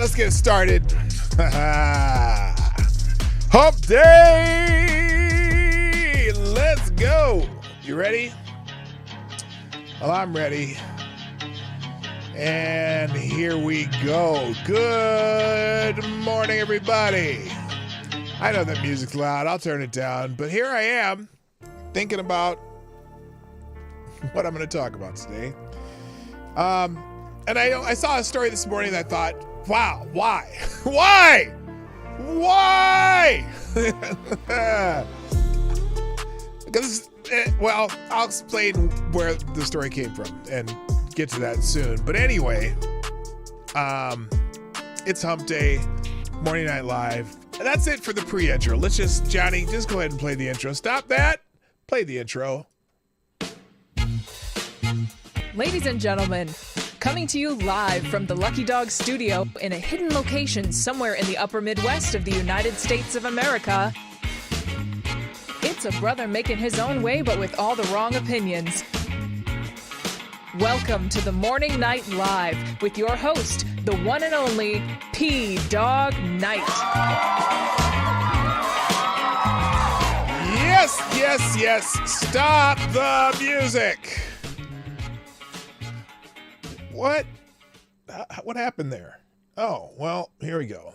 let's get started. Hump day. Let's go. You ready? Well, I'm ready. And here we go. Good morning, everybody. I know that music's loud. I'll turn it down. But here I am thinking about what I'm going to talk about today. And I saw a story this morning that I thought, wow, why? Why? Because, well, I'll explain where the story came from and get to that soon. But anyway, it's Hump Day, Morning Night Live. And that's it for the pre-intro. Johnny, just go ahead and play the intro. Stop that. Play the intro. Ladies and gentlemen, coming to you live from the Lucky Dog studio in a hidden location somewhere in the upper Midwest of the United States of America, it's a brother making his own way but with all the wrong opinions. Welcome to the Morning Night Live with your host, the one and only P-Dog Knight. Yes. Stop the music. What happened there? Oh, well, here we go.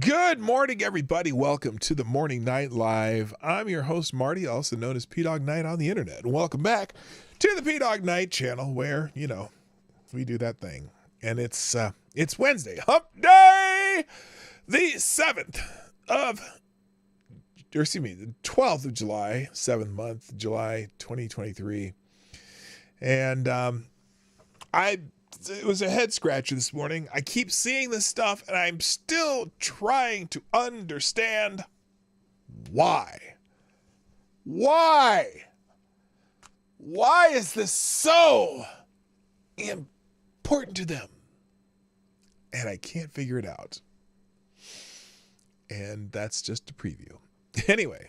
Good morning, everybody. Welcome to the Morning Night Live. I'm your host, Marty, also known as P-Dog Knight on the internet. And welcome back to the P-Dog Knight channel where, we do that thing. And it's Wednesday, Hump Day, the 12th of July, 7th month, July 2023. And it was a head scratcher this morning. I keep seeing this stuff and I'm still trying to understand why. Why is this so important to them? And I can't figure it out. And that's just a preview. Anyway,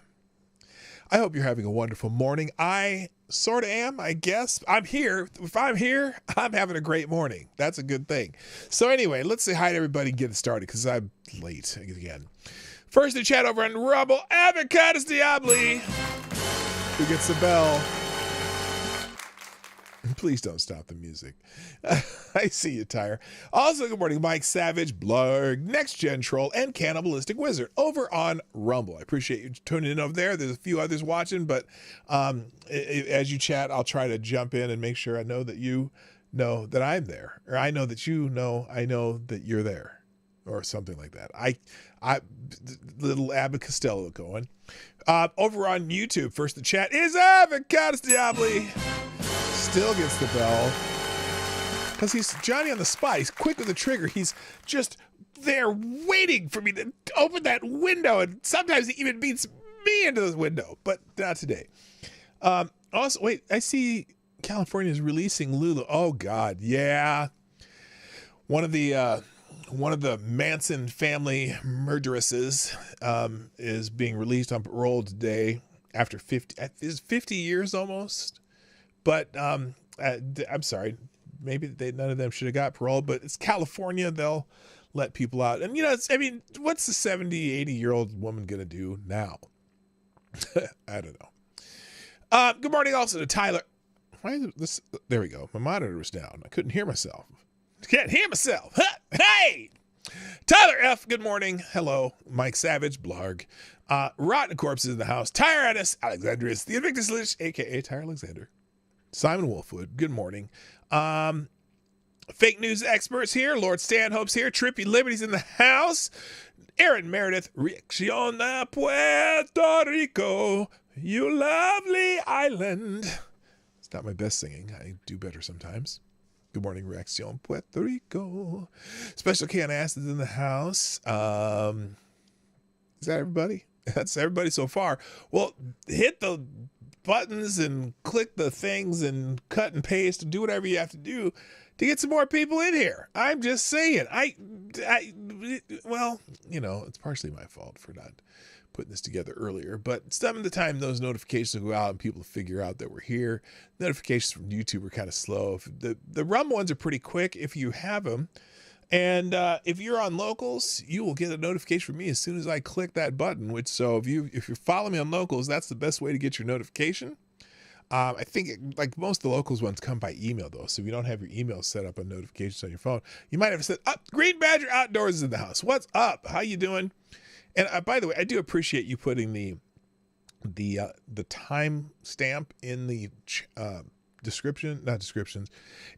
I hope you're having a wonderful morning. I sort of am, I guess. I'm here. If I'm here, I'm having a great morning. That's a good thing. So anyway, let's say hi to everybody and get it started because I'm late again. First to chat over on Rumble, Avocados Diabli, who gets the bell. Please don't stop the music. I see you, Tyre. Also, good morning, Mike Savage, Blarg, Next Gen Troll, and Cannibalistic Wizard over on Rumble. I appreciate you tuning in over there. There's a few others watching, but as you chat, I'll try to jump in and make sure I know that you know that I'm there, or I know that you know I know that you're there, or something like that. I little Abbott Costello going. Over on YouTube, first the chat is Avocados Diabli. Still gets the bell because he's Johnny on the spot. He's quick with the trigger. He's just there waiting for me to open that window, and sometimes he even beats me into the window, but not today. Also, wait, I see California is releasing Lulu. Oh God, yeah. One of the Manson family murderesses is being released on parole today after 50 years almost. But I'm sorry, maybe none of them should have got parole, but it's California. They'll let people out. And, what's the 70, 80-year-old woman going to do now? I don't know. Good morning also to Tyler. Why is this? There we go. My monitor was down. I couldn't hear myself. Can't hear myself. Hey! Tyler F., good morning. Hello. Mike Savage, Blarg. Rotten Corpses in the house. Tyrannus Alexandrius, the Invictus Lich, a.k.a. Tyre Alexander. Simon Wolfwood, good morning. Fake news experts here. Lord Stanhope's here. Trippy Liberty's in the house. Aaron Meredith, Reaccion a Puerto Rico, you lovely island. It's not my best singing. I do better sometimes. Good morning, Reaccion Puerto Rico. Special K on Acids in the house. Is that everybody? That's everybody so far. Well, hit the buttons and click the things and cut and paste and do whatever you have to do to get some more people in here. I'm just saying. Well, it's partially my fault for not putting this together earlier, but some of the time those notifications will go out and people figure out that we're here. Notifications from YouTube are kind of slow. The Rumble ones are pretty quick if you have them. And if you're on Locals, you will get a notification from me as soon as I click that button. If you follow me on Locals, that's the best way to get your notification. I think like most of the Locals ones come by email though. So if you don't have your email set up on notifications on your phone, you might have said, Green Badger Outdoors is in the house. What's up? How you doing? And by the way, I do appreciate you putting the time stamp in the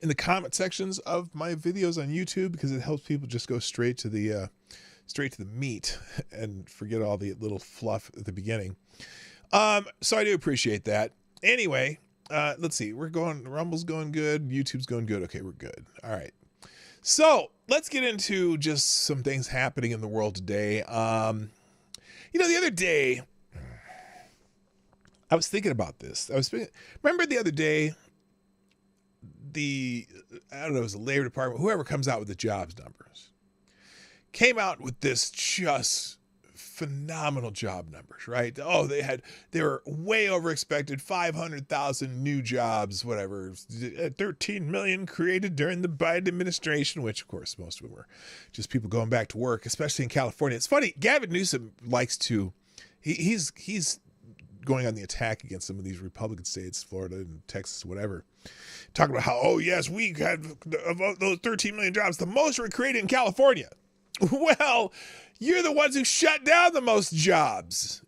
in the comment sections of my videos on YouTube, because it helps people just go straight to the meat and forget all the little fluff at the beginning. So I do appreciate that. Anyway, let's see. Rumble's going good. YouTube's going good. Okay, we're good. All right. So let's get into just some things happening in the world today. The other day, I was thinking about this. Remember the other day, I don't know, it was the Labor Department, whoever comes out with the jobs numbers, came out with this just phenomenal job numbers, right? Oh, they were way over expected, 500,000 new jobs, whatever, 13 million created during the Biden administration, which of course most of them were just people going back to work, especially in California. It's funny, Gavin Newsom likes to, he's going on the attack against some of these Republican states, Florida and Texas, whatever, talking about how, oh yes, we had of those 13 million jobs, the most were created in California. Well, you're the ones who shut down the most jobs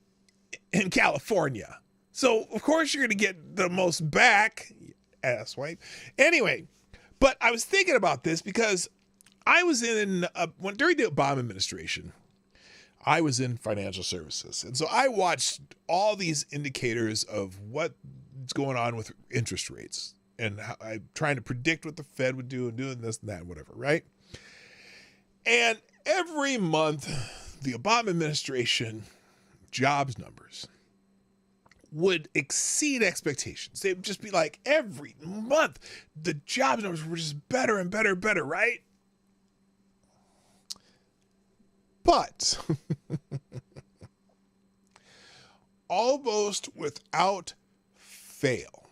in California. So, of course, you're going to get the most back, asswipe. Anyway, but I was thinking about this because I was during the Obama administration, I was in financial services. And so I watched all these indicators of what's going on with interest rates. And I'm trying to predict what the Fed would do and doing this and that and whatever, right? And every month, the Obama administration jobs numbers would exceed expectations. They'd just be like, every month, the jobs numbers were just better and better and better, right? But almost without fail,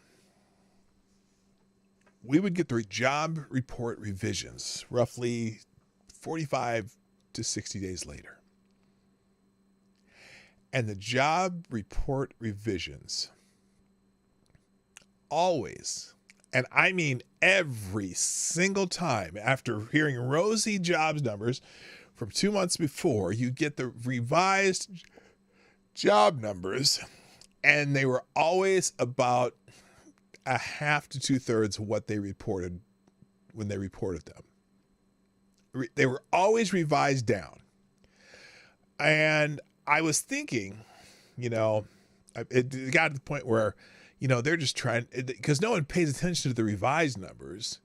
we would get the job report revisions roughly 45 to 60 days later. And the job report revisions always, and I mean every single time, after hearing rosy jobs numbers from 2 months before, you get the revised job numbers, and they were always about a half to 2/3 of what they reported when they reported them. They were always revised down. And I was thinking, it got to the point where, they're just trying, because no one pays attention to the revised numbers.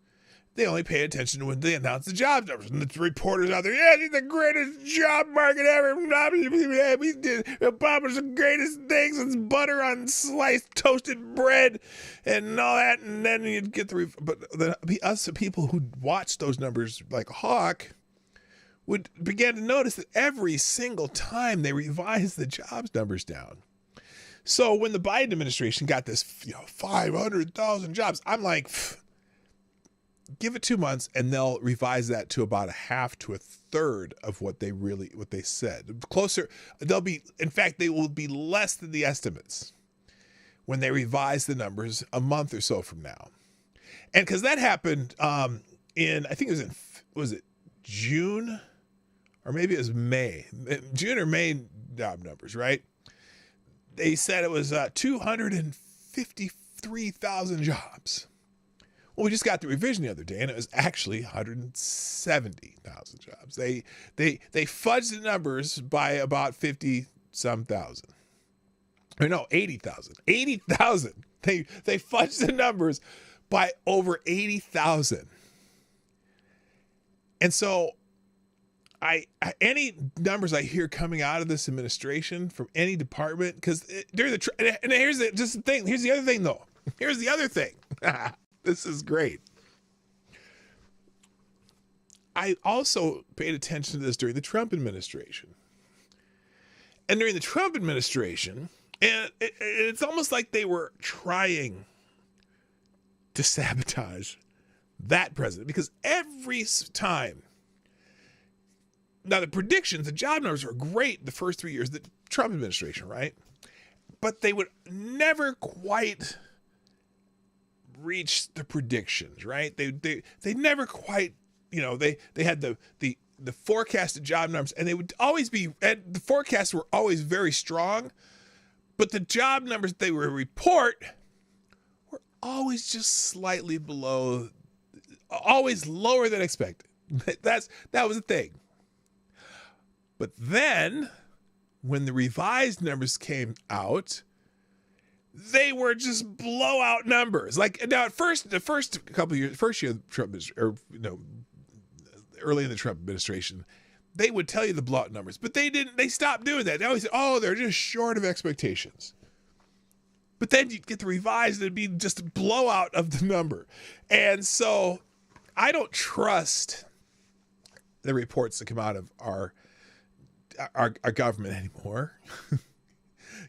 They only pay attention to when they announce the job numbers. And the reporters out there, yeah, it's the greatest job market ever. We did Obama's the greatest thing since butter on sliced toasted bread and all that. And then you'd get us people who watch those numbers like a hawk would begin to notice that every single time they revise the jobs numbers down. So when the Biden administration got this, 500,000 jobs, I'm like, give it 2 months and they'll revise that to about a half to a third of what they said. Closer, they will be less than the estimates when they revise the numbers a month or so from now. And because that happened I think it was it June? Or maybe it was May. June or May job numbers, right? They said it was 253,000 jobs. Well, we just got the revision the other day, and it was actually 170,000 jobs. They fudged the numbers by about 50-some thousand. Or no, 80,000. 80,000. They fudged the numbers by over 80,000. And so any numbers I hear coming out of this administration from any department, because here's the thing. Here's the other thing, though. Here's the other thing. This is great. I also paid attention to this during the Trump administration. And during the Trump administration, and it's almost like they were trying to sabotage that president, because every time, now the predictions, the job numbers were great the first 3 years of the Trump administration, right? But they would never quite reach the predictions, right? They never quite, they had the forecasted job numbers, and they would always be, and the forecasts were always very strong, but the job numbers they would report were always just slightly below, always lower than expected. That was the thing. But then when the revised numbers came out, they were just blowout numbers. Like, now at first, the first couple of years, first year of Trump, early in the Trump administration, they would tell you the blowout numbers, but they stopped doing that. They always said, oh, they're just short of expectations. But then you'd get the revised, and it'd be just a blowout of the number. And so I don't trust the reports that come out of our government anymore.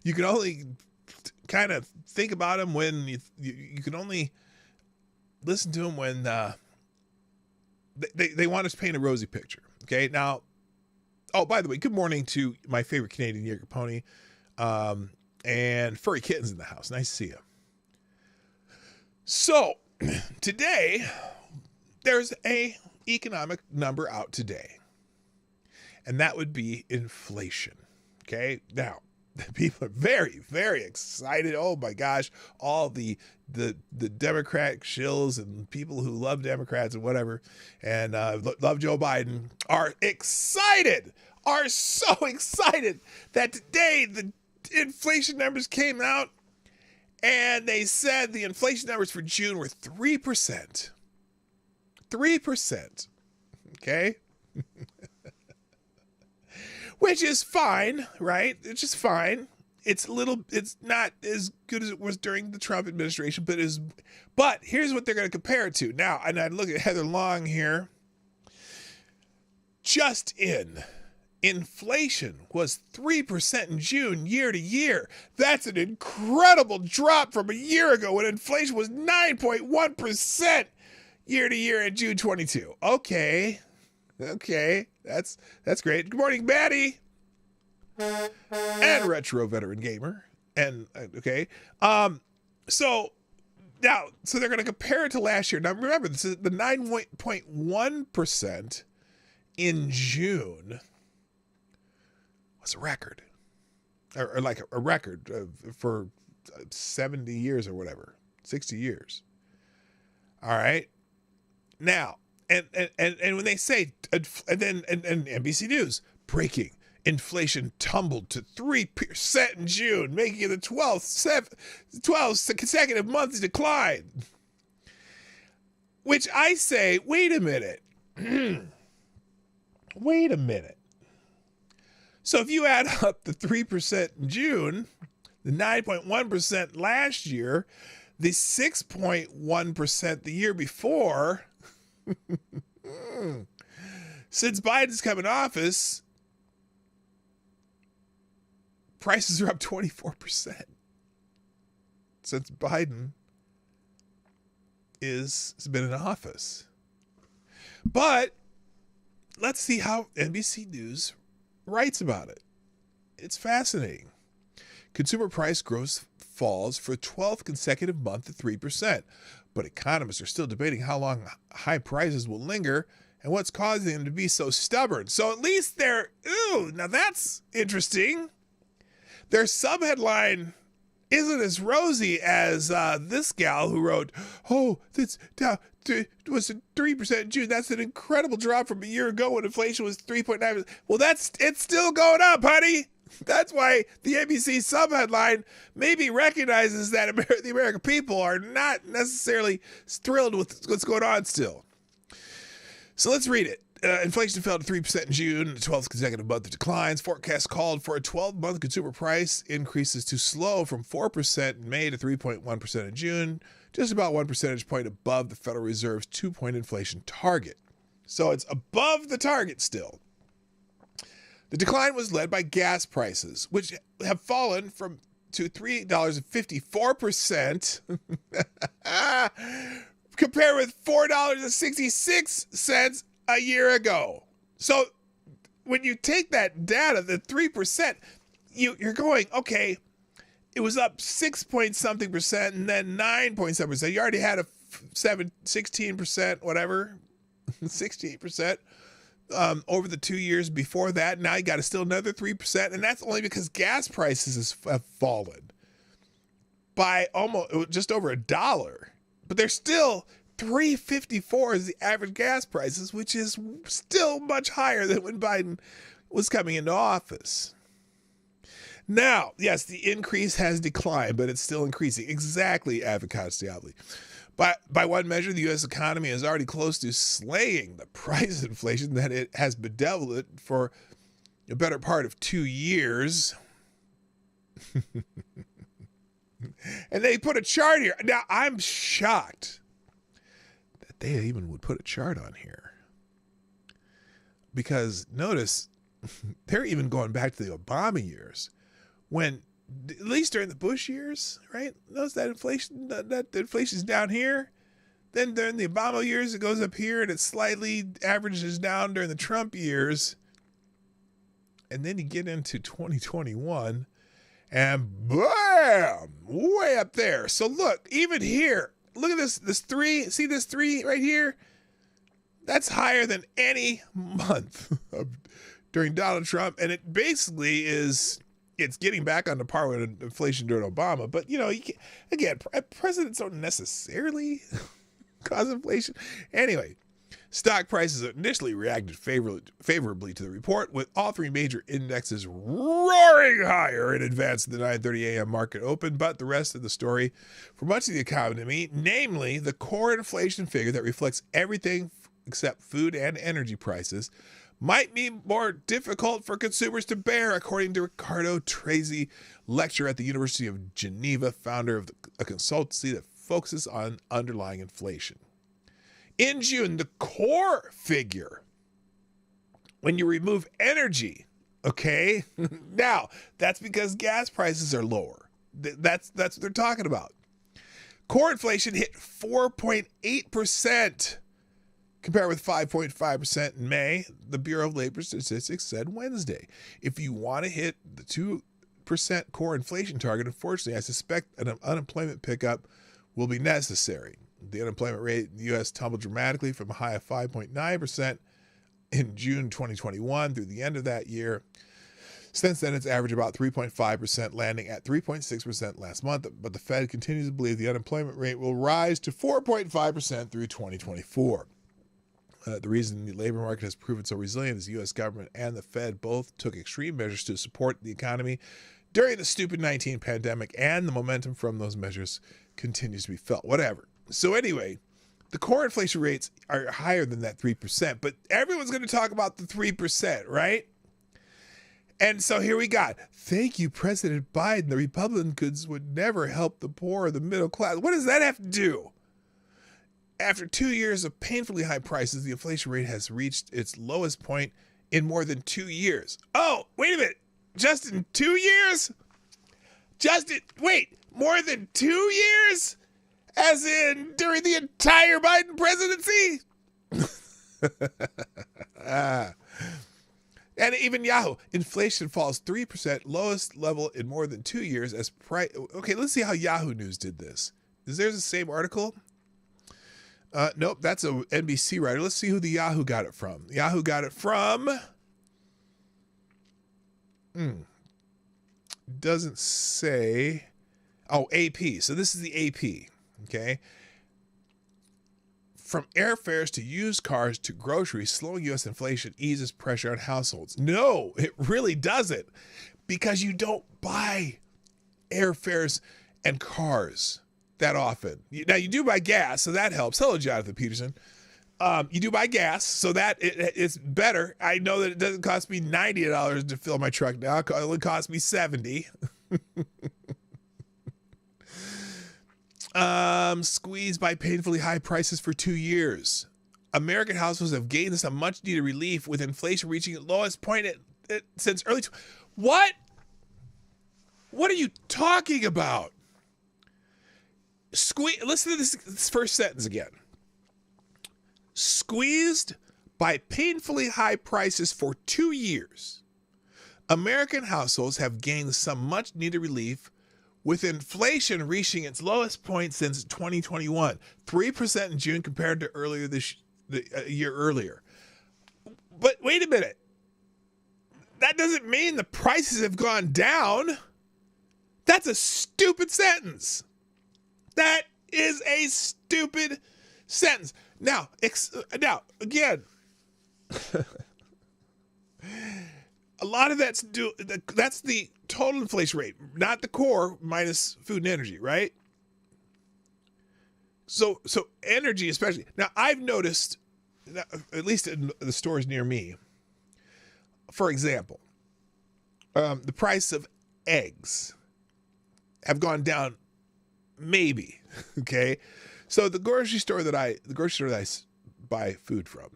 You can only kind of think about them when you can only listen to them when they want us to paint a rosy picture. Okay, now, oh, by the way, good morning to my favorite Canadian Jaeger pony, and Furry Kitten's in the house. Nice to see you. So today, there's a economic number out today, and that would be inflation. Okay, now people are very, very excited. Oh my gosh, all the Democrat shills and people who love Democrats and whatever, and love Joe Biden are so excited that today the inflation numbers came out, and they said the inflation numbers for June were 3%. 3%. Okay? Which is fine, right? It's just fine. It's not as good as it was during the Trump administration, but here's what they're going to compare it to. Now, and I look at Heather Long here. Just in, inflation was 3% in June year to year. That's an incredible drop from a year ago when inflation was 9.1% year to year in June 22. Okay, that's great. Good morning, Maddie, and retro veteran gamer. And okay, so they're going to compare it to last year. Now remember, this is the 9.1% in June was a record, or like a record for 70 years or whatever, 60 years. All right, now. And when they say, and NBC News, breaking, inflation tumbled to 3% in June, making it the 12th consecutive month decline. Which I say, wait a minute. Wait a minute. So if you add up the 3% in June, the 9.1% last year, the 6.1% the year before, since Biden's come in office, prices are up 24%. Since Biden has been in office. But let's see how NBC News writes about it. It's fascinating. Consumer price growth falls for 12th consecutive month at 3%. But economists are still debating how long high prices will linger and what's causing them to be so stubborn. So at least now that's interesting. Their subheadline isn't as rosy as this gal who wrote, oh, this was 3% in June. That's an incredible drop from a year ago when inflation was 3.9%. Well, it's still going up, honey. That's why the ABC subheadline maybe recognizes that the American people are not necessarily thrilled with what's going on still. So let's read it. Inflation fell to 3% in June, the 12th consecutive month of declines. Forecasts called for a 12-month consumer price increases to slow from 4% in May to 3.1% in June, just about 1 percentage point above the Federal Reserve's 2-point inflation target. So it's above the target still. The decline was led by gas prices, which have fallen to $3.54 compared with $4.66 a year ago. So when you take that data, the 3%, you're going, okay, it was up 6 point something percent and then 9 point something percent. You already had a 16%, whatever, 16% over the 2 years before that. Now you got still another 3%, and that's only because gas prices have fallen by almost just over $1. But they're still $3.54 is the average gas prices, which is still much higher than when Biden was coming into office. Now, yes, the increase has declined, but it's still increasing. Exactly, Avocats Diabli. By one measure, the U.S. economy is already close to slaying the price inflation that it has bedeviled it for a better part of 2 years. And they put a chart here. Now, I'm shocked that they even would put a chart on here. Because notice, they're even going back to the Obama years when, at least during the Bush years, right? Notice that inflation, that inflation's down here. Then during the Obama years, it goes up here and it slightly averages down during the Trump years. And then you get into 2021 and bam, way up there. So look, even here, look at this 3, see this 3 right here? That's higher than any month during Donald Trump. And it basically is, it's getting back on the par with inflation during Obama. But, you know, again, presidents don't necessarily cause inflation. Anyway, stock prices initially reacted favorably to the report, with all 3 major indexes roaring higher in advance of the 9:30 a.m. market open. But the rest of the story for much of the economy, namely the core inflation figure that reflects everything except food and energy prices, might be more difficult for consumers to bear, according to Ricardo Tracy, lecturer at the University of Geneva, founder of a consultancy that focuses on underlying inflation. In June, the core figure, when you remove energy, okay, now that's because gas prices are lower. That's what they're talking about. Core inflation hit 4.8%. compared with 5.5% in May, the Bureau of Labor Statistics said Wednesday. If you want to hit the 2% core inflation target, unfortunately, I suspect an unemployment pickup will be necessary. The unemployment rate in the U.S. tumbled dramatically from a high of 5.9% in June 2021 through the end of that year. Since then, it's averaged about 3.5%, landing at 3.6% last month. But the Fed continues to believe the unemployment rate will rise to 4.5% through 2024. The reason the labor market has proven so resilient is the U.S. government and the Fed both took extreme measures to support the economy during the stupid 19 pandemic, and the momentum from those measures continues to be felt. Whatever. So anyway, the core inflation rates are higher than that 3%, but everyone's going to talk about the 3%, right? And so here we got, thank you, President Biden. The Republicans would never help the poor or the middle class. What does that have to do? After 2 years of painfully high prices, the inflation rate has reached its lowest point in more than 2 years. Oh, wait a minute. Just in 2 years? Wait, more than 2 years? As in during the entire Biden presidency? And even Yahoo, inflation falls 3%, lowest level in more than 2 years as price. Okay, let's see how Yahoo News did this. Is there the same article? Nope, that's a NBC writer. Let's see who the Yahoo got it from. Yahoo got it from, doesn't say, oh, AP. So this is the AP, okay? From airfares to used cars to groceries, slowing U.S. inflation eases pressure on households. No, it really doesn't, because you don't buy airfares and cars that often. Now, you do buy gas, so that helps. Hello, Jonathan Peterson. You do buy gas, so that it's better. I know that it doesn't cost me $90 to fill my truck now. It only costs me $70. Squeezed by painfully high prices for 2 years. American households have gained some much needed relief with inflation reaching its lowest point since early. What? What are you talking about? Listen to this first sentence again. Squeezed by painfully high prices for 2 years, American households have gained some much needed relief with inflation reaching its lowest point since 2021, 3% in June compared to a year earlier. But wait a minute. That doesn't mean the prices have gone down. That's a stupid sentence. That is a stupid sentence. Now again, a lot of that's the total inflation rate, not the core minus food and energy, right? So energy especially. Now I've noticed, at least in the stores near me, for example, the price of eggs have gone down, maybe. Okay, so the grocery store that I buy food from,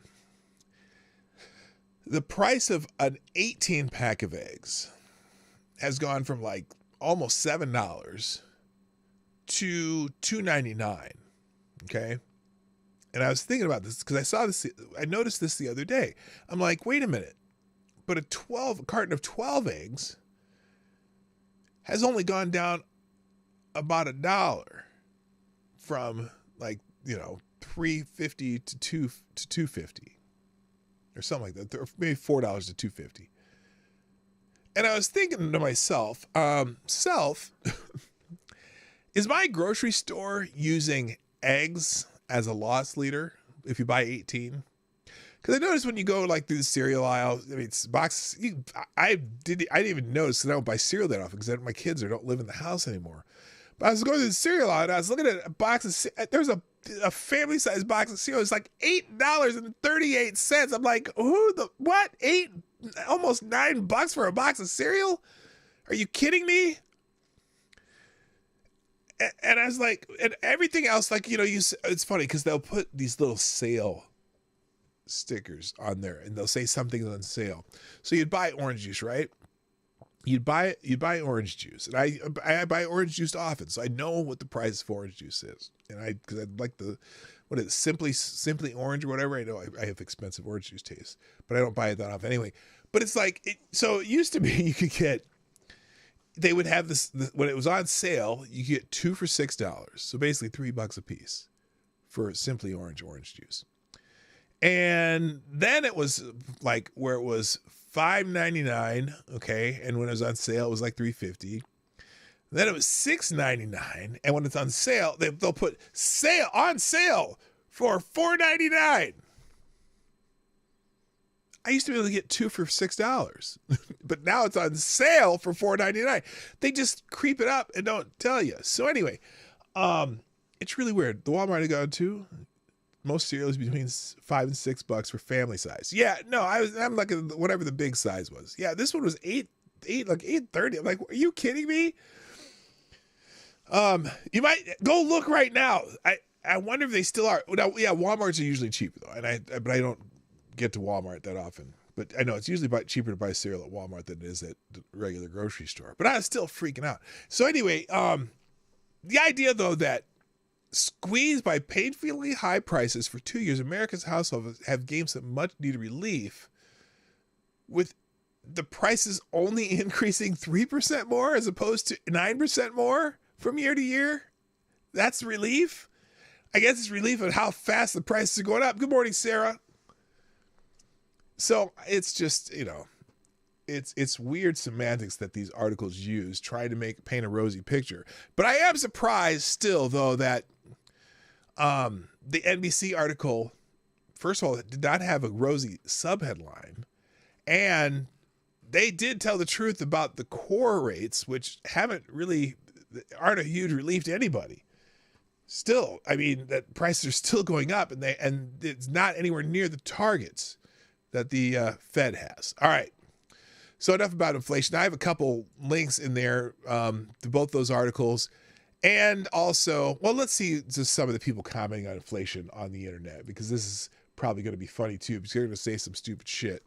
the price of an 18-pack of eggs has gone from like almost $7 to $2.99. Okay, and I was thinking about this because I noticed this the other day. I'm like, wait a minute, but a carton of 12 eggs has only gone down about $1 from like, $3.50 to $2.50 or something like that, or maybe $4 to $2.50. And I was thinking to myself, is my grocery store using eggs as a loss leader if you buy 18? Because I noticed when you go like through the cereal aisle, I mean, it's boxes. I didn't even notice because I don't buy cereal that often because my kids don't live in the house anymore. But I was going through the cereal aisle and I was looking at a box of, there's a family size box of cereal. It's like $8.38. I'm like, what? Almost $9 for a box of cereal? Are you kidding me? And I was like, and everything else, like, it's funny because they'll put these little sale stickers on there and they'll say something's on sale. So you'd buy orange juice, right? You'd buy orange juice, and I buy orange juice often, so I know what the price for orange juice is. And because I like simply orange or whatever. I know I have expensive orange juice taste, but I don't buy it that often anyway. But it's like so it used to be you could get. They would have this when it was on sale. You could get 2 for $6, so basically $3 a piece for simply orange juice. And then it was like where it was $5.99, okay, and when it was on sale, it was like $3.50. Then it was $6.99, and when it's on sale, they'll put on sale for $4.99. I used to be able to get 2 for $6, but now it's on sale for $4.99. They just creep it up and don't tell you. So anyway, it's really weird. The Walmart I go to, most cereals between $5 and $6 for family size. Yeah, no, I'm like whatever the big size was. Yeah, this one was like $8.30. I'm like, are you kidding me? You might go look right now. I wonder if they still are. Now, yeah, Walmarts are usually cheaper though, but I don't get to Walmart that often. But I know it's usually cheaper to buy cereal at Walmart than it is at the regular grocery store. But I was still freaking out. So anyway, the idea though that squeezed by painfully high prices for 2 years, America's households have gained some much needed relief with the prices only increasing 3% more as opposed to 9% more from year to year. That's relief. I guess it's relief on how fast the prices are going up. Good morning, Sarah. So it's just, it's weird semantics that these articles use trying to paint a rosy picture. But I am surprised still though that the NBC article, first of all, did not have a rosy subheadline, and they did tell the truth about the core rates, which aren't a huge relief to anybody. Still, I mean, that prices are still going up, and it's not anywhere near the targets that the Fed has. All right. So enough about inflation. I have a couple links in there to both those articles. And also, well, let's see just some of the people commenting on inflation on the internet, because this is probably going to be funny too, because you're going to say some stupid shit.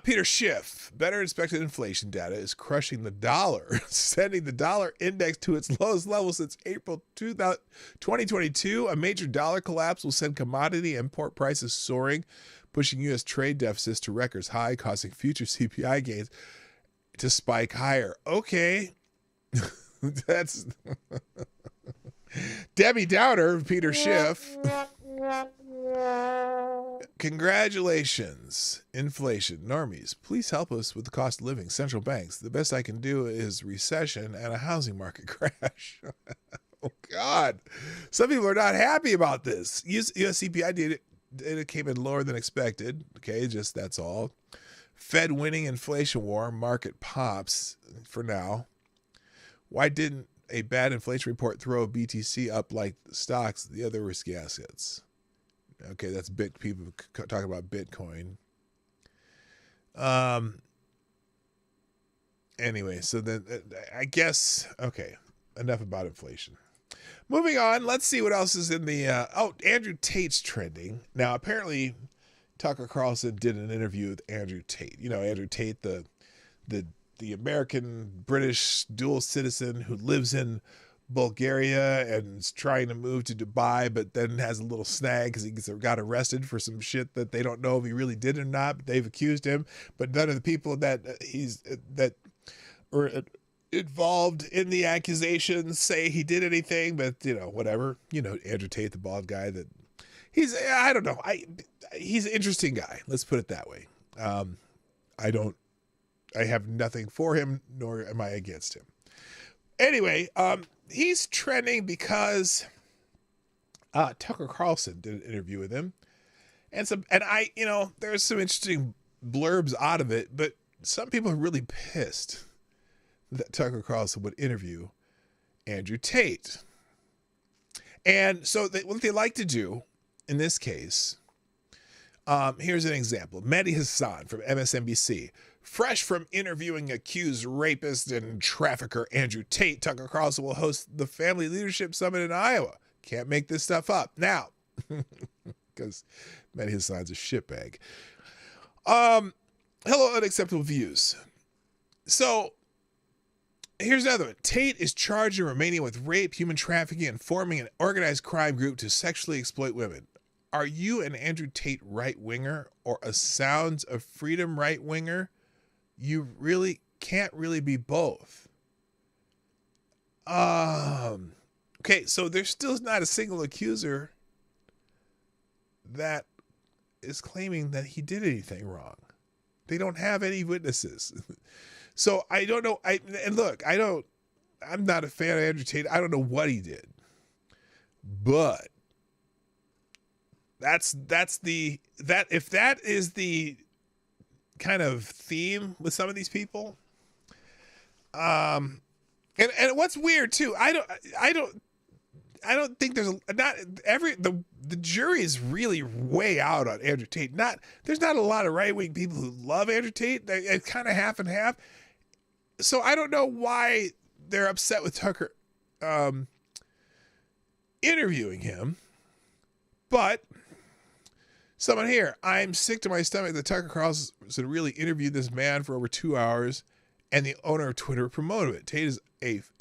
Peter Schiff, better expected inflation data is crushing the dollar, sending the dollar index to its lowest level since April 2022. A major dollar collapse will send commodity import prices soaring, pushing U.S. trade deficits to records high, causing future CPI gains to spike higher. Okay. That's Debbie Downer, Peter Schiff. Congratulations, inflation. Normies, please help us with the cost of living. Central banks, the best I can do is recession and a housing market crash. Oh, God. Some people are not happy about this. US CPI data came in lower than expected. Okay, just that's all. Fed winning inflation war, market pops for now. Why didn't a bad inflation report throw BTC up like stocks, the other risky assets? Okay, that's people talking about Bitcoin. Anyway, so then I guess, okay, enough about inflation. Moving on, let's see what else is in the, Andrew Tate's trending. Now, apparently, Tucker Carlson did an interview with Andrew Tate. You know, Andrew Tate, the American-British dual citizen who lives in Bulgaria and is trying to move to Dubai, but then has a little snag because he got arrested for some shit that they don't know if he really did or not, but they've accused him. But none of the people that are involved in the accusations say he did anything, but, you know, whatever. You know, Andrew Tate, the bald guy, that he's an interesting guy. Let's put it that way. I have nothing for him, nor am I against him. Anyway, he's trending because Tucker Carlson did an interview with him, and there's some interesting blurbs out of it, but some people are really pissed that Tucker Carlson would interview Andrew Tate. And so what they like to do in this case, here's an example. Mehdi Hassan from MSNBC. Fresh from interviewing accused rapist and trafficker Andrew Tate, Tucker Carlson will host the Family Leadership Summit in Iowa. Can't make this stuff up. Now, because Mehdi Hassan's a shitbag. Hello, Unacceptable Views. So, here's another one. Tate is charged in Romania with rape, human trafficking, and forming an organized crime group to sexually exploit women. Are you an Andrew Tate right-winger or a Sounds of Freedom right-winger? You really can't really be both. Okay, so there's still not a single accuser that is claiming that he did anything wrong. They don't have any witnesses. So I don't know. I'm not a fan of Andrew Tate. I don't know what he did. But if that is the kind of theme with some of these people, and what's weird too, I don't think the jury is really way out on Andrew Tate. There's not a lot of right-wing people who love Andrew Tate. It's kind of half and half. So I don't know why they're upset with Tucker interviewing him, but someone here, I'm sick to my stomach that Tucker Carlson really interviewed this man for over 2 hours, and the owner of Twitter promoted it. Tate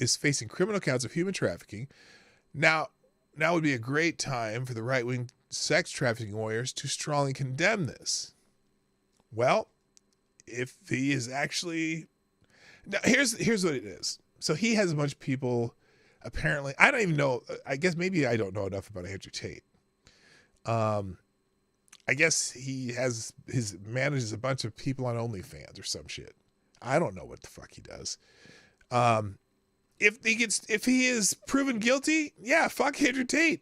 is facing criminal counts of human trafficking. Now would be a great time for the right-wing sex trafficking warriors to strongly condemn this. Well, if he is actually... Now, here's what it is. So he has a bunch of people, apparently... I don't even know... I guess maybe I don't know enough about Andrew Tate. I guess he manages a bunch of people on OnlyFans or some shit. I don't know what the fuck he does. If he is proven guilty, yeah, fuck Andrew Tate.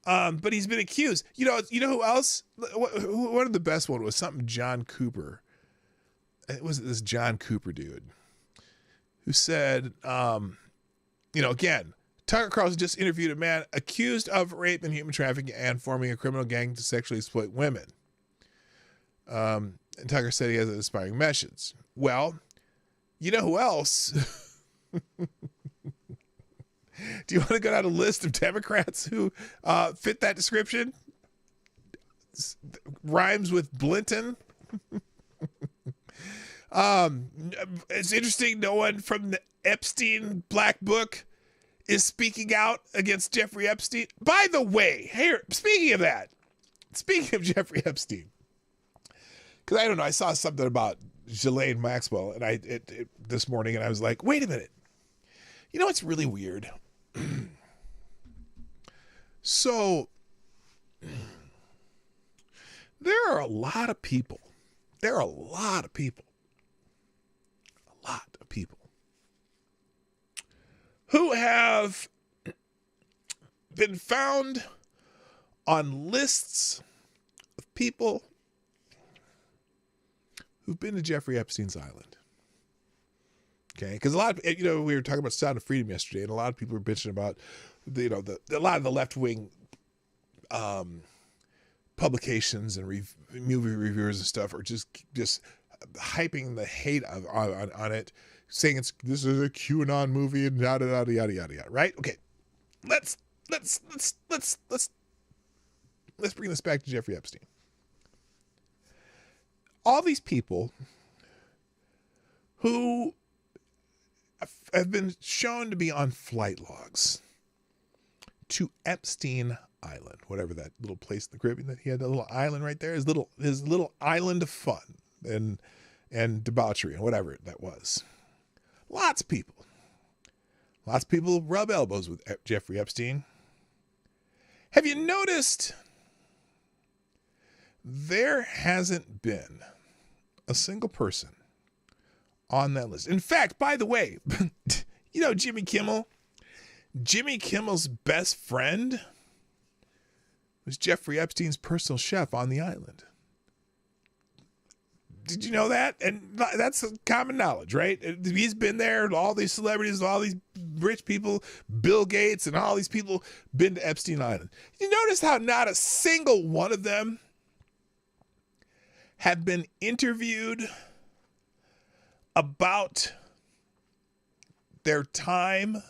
But he's been accused. You know who else? One of the best one was something John Cooper. It was this John Cooper dude who said, again, Tucker Carlson just interviewed a man accused of rape and human trafficking and forming a criminal gang to sexually exploit women. And Tucker said he has an inspiring message. Well, you know who else? Do you want to go down a list of Democrats who fit that description? rhymes with Blinton. It's interesting. No one from the Epstein Black Book is speaking out against Jeffrey Epstein. By the way, here, speaking of Jeffrey Epstein, because I don't know, I saw something about Ghislaine Maxwell, and this morning, and I was like, wait a minute. You know what's really weird? So, there are a lot of people who have been found on lists of people who've been to Jeffrey Epstein's island. Okay, because a lot of, we were talking about Sound of Freedom yesterday, and a lot of people were bitching about, a lot of the left-wing publications and movie reviewers and stuff are just hyping the hate on it, saying this is a QAnon movie and yada yada yada yada yada. Right? Okay, let's bring this back to Jeffrey Epstein. All these people who have been shown to be on flight logs to Epstein Island, whatever that little place in the Caribbean that he had, that little island right there, his little island of fun and debauchery and whatever that was. Lots of people rub elbows with Jeffrey Epstein. Have you noticed there hasn't been a single person on that list? In fact, by the way, Jimmy Kimmel's best friend was Jeffrey Epstein's personal chef on the island. Did you know that? And that's common knowledge, right? He's been there. All these celebrities, all these rich people, Bill Gates and all these people been to Epstein Island. You notice how not a single one of them have been interviewed about their time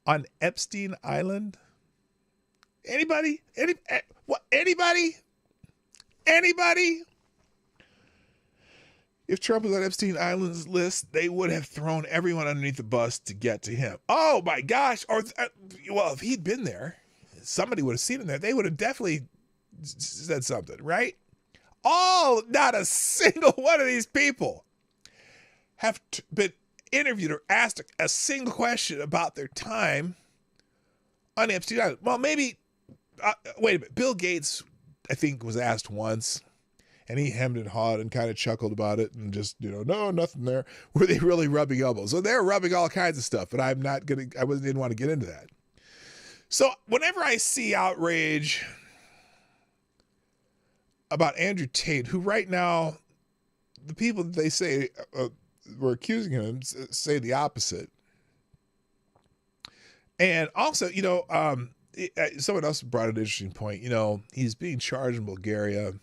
on Epstein Island? Anybody? Anybody? If Trump was on Epstein Island's list, they would have thrown everyone underneath the bus to get to him. Oh my gosh. Or, if he'd been there, somebody would have seen him there. They would have definitely said something, right? Not a single one of these people have been interviewed or asked a single question about their time on Epstein Island. Well, maybe, wait a minute. Bill Gates, I think, was asked once, and he hemmed and hawed and kind of chuckled about it and just, no, nothing there. Were they really rubbing elbows? So they're rubbing all kinds of stuff, but I didn't want to get into that. So whenever I see outrage about Andrew Tate, who right now, the people that they say were accusing him say the opposite. And also, someone else brought an interesting point. He's being charged in Bulgaria,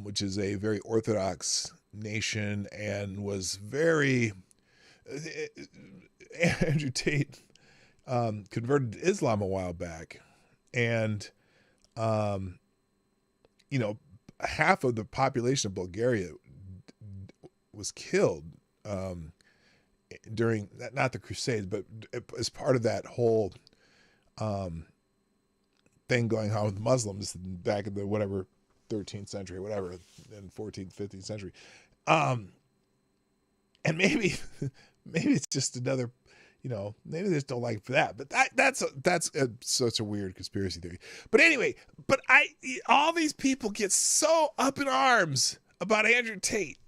which is a very Orthodox nation, and was very... Andrew Tate converted to Islam a while back. And, half of the population of Bulgaria was killed during, not the Crusades, but as part of that whole thing going on with Muslims back in the 13th century, whatever, in 14th, 15th century. And maybe it's just another, maybe they just don't like it for that. But that's such a weird conspiracy theory. But anyway, all these people get so up in arms about Andrew Tate,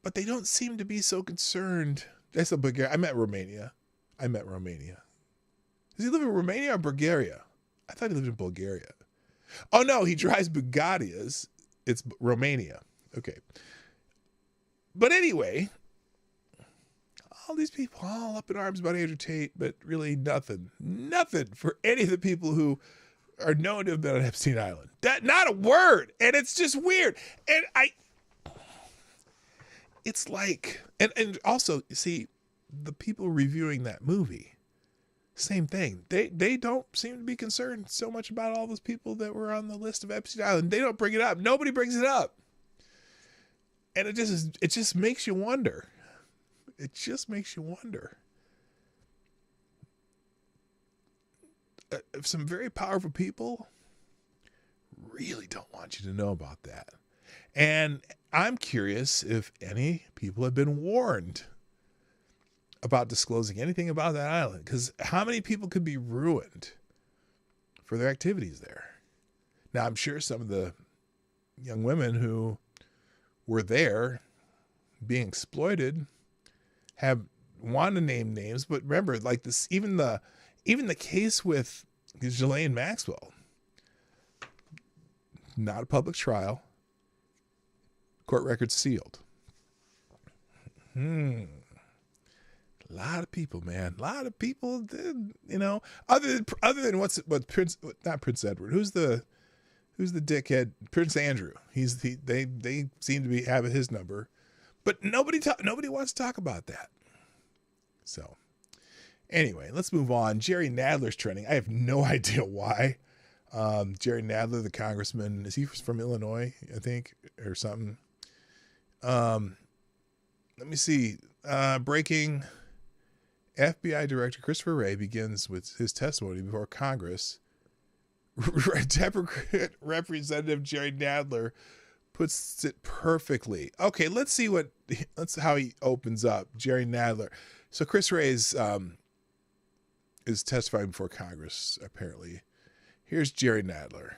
but they don't seem to be so concerned. That's a Bulgaria. I met Romania. Does he live in Romania or Bulgaria? I thought he lived in Bulgaria. Oh no, he drives Bugattis. It's Romania. Okay. But anyway, all these people all up in arms about Andrew Tate, but really nothing for any of the people who are known to have been on Epstein Island. Not a word. And it's just weird. And it's like, and also, you see, the people reviewing that movie, Same thing. They don't seem to be concerned so much about all those people that were on the list of Epstein Island. They don't bring it up. Nobody brings it up. And it just makes you wonder. It just makes you wonder. Some very powerful people really don't want you to know about that. And I'm curious if any people have been warned about disclosing anything about that island, because how many people could be ruined for their activities there? Now, I'm sure some of the young women who were there being exploited have want to name names, but remember, like this, even the case with Ghislaine Maxwell, not a public trial, court records sealed. A lot of people, man. A lot of people did, other than what Prince, not Prince Edward. Who's the dickhead? Prince Andrew. They seem to be having his number, but nobody wants to talk about that. So anyway, let's move on. Jerry Nadler's trending. I have no idea why. Jerry Nadler, the congressman, is he from Illinois, I think, or something? Let me see. Breaking. FBI Director Christopher Wray begins with his testimony before Congress. Democrat Representative Jerry Nadler puts it perfectly. Okay, let's see how he opens up. Jerry Nadler. So Chris Wray is testifying before Congress, apparently. Here's Jerry Nadler.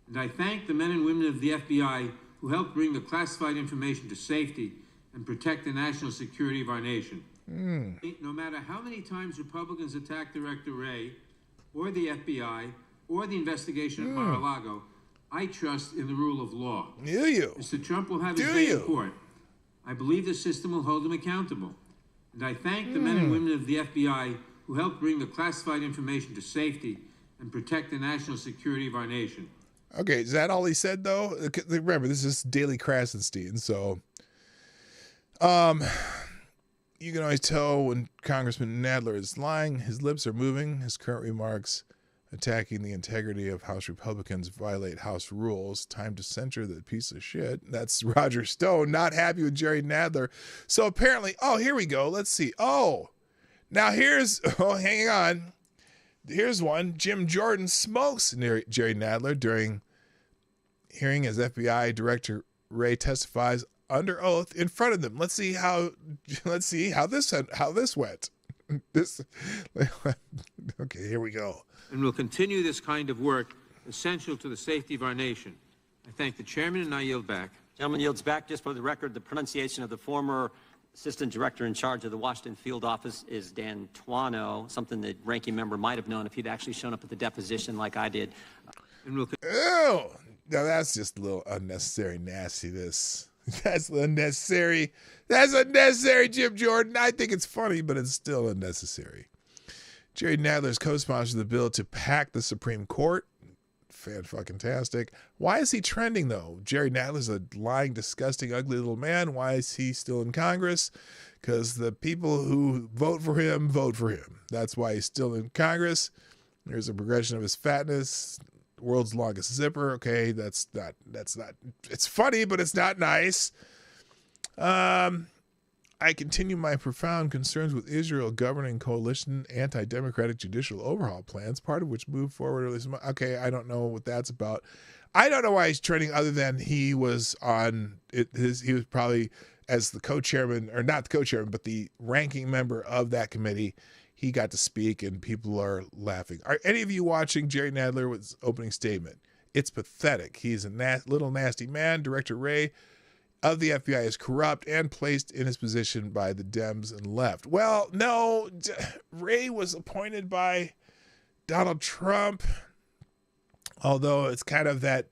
And I thank the men and women of the FBI who helped bring the classified information to safety and protect the national security of our nation. No matter how many times Republicans attack Director Wray or the FBI or the investigation at Mar-a-Lago, I trust in the rule of law. Do you? Mr. Trump will have his day in court. I believe the system will hold him accountable. And I thank the men and women of the FBI who helped bring the classified information to safety and protect the national security of our nation. Okay, is that all he said, though? Remember, this is Daily Krasenstein, so... You can always tell when Congressman Nadler is lying. His lips are moving. His current remarks attacking the integrity of House Republicans violate House rules. Time to censure that piece of shit. That's Roger Stone, not happy with Jerry Nadler. So apparently, here we go. Let's see. Now hang on. Here's one. Jim Jordan smokes near Jerry Nadler during hearing as FBI Director Wray testifies under oath in front of them. Let's see how this went. Okay, here we go. And we'll continue this kind of work essential to the safety of our nation. I thank the chairman, and I yield back. Gentleman yields back. Just for the record, the pronunciation of the former assistant director in charge of the Washington field office is D'Antuono, something that ranking member might have known if he'd actually shown up at the deposition like I did. And we'll now that's just a little unnecessary nastiness. That's unnecessary. That's unnecessary, Jim Jordan. I think it's funny, but it's still unnecessary. Jerry Nadler is co-sponsor of the bill to pack the Supreme Court. Fan-fucking-tastic. Why is he trending, though? Jerry Nadler's a lying, disgusting, ugly little man. Why is he still in Congress? Because the people who vote for him. That's why he's still in Congress. There's a progression of his fatness. World's longest zipper. Okay, that's not, it's funny, but it's not nice. I continue my profound concerns with Israel governing coalition anti-democratic judicial overhaul plans, part of which moved forward early. Okay, I don't know what that's about. I don't know why he's trending other than he was on it. He was probably as the co-chairman, or not the co-chairman, but the ranking member of that committee. He got to speak and people are laughing. Are any of you watching Jerry Nadler's opening statement? It's pathetic. He's a little nasty man. Director Wray of the FBI is corrupt and placed in his position by the Dems and left. Well, no, Wray was appointed by Donald Trump, although it's kind of that,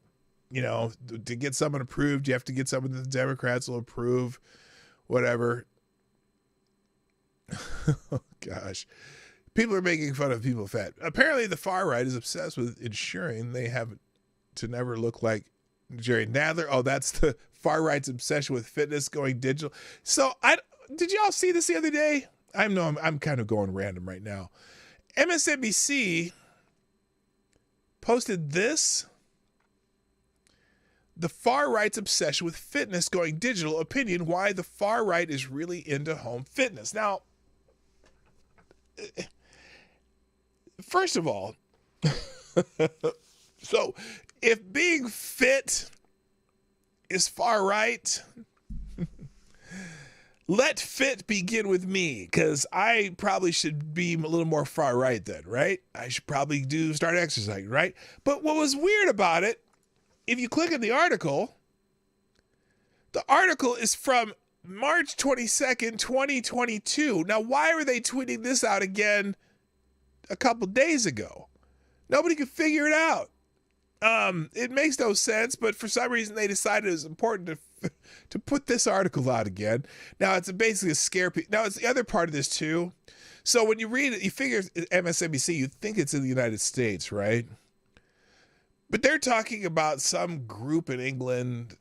to get someone approved, you have to get someone that the Democrats will approve, whatever. Oh, gosh. People are making fun of people fat. Apparently the far right is obsessed with ensuring they have to never look like Jerry Nadler. Oh, that's the far right's obsession with fitness going digital. So did y'all see this the other day? I'm kind of going random right now. MSNBC posted this. The far right's obsession with fitness going digital, opinion why the far right is really into home fitness. Now, first of all, so if being fit is far right, let fit begin with me, because I probably should be a little more far right then, right? I should probably start exercising, right? But what was weird about it, if you click on the article is from March 22nd, 2022. Now, why were they tweeting this out again a couple days ago? Nobody could figure it out. It makes no sense, but for some reason they decided it was important to put this article out again. Now, it's basically a scare people. Now, it's the other part of this too. So when you read it, you figure MSNBC, you think it's in the United States, right? But they're talking about some group in England,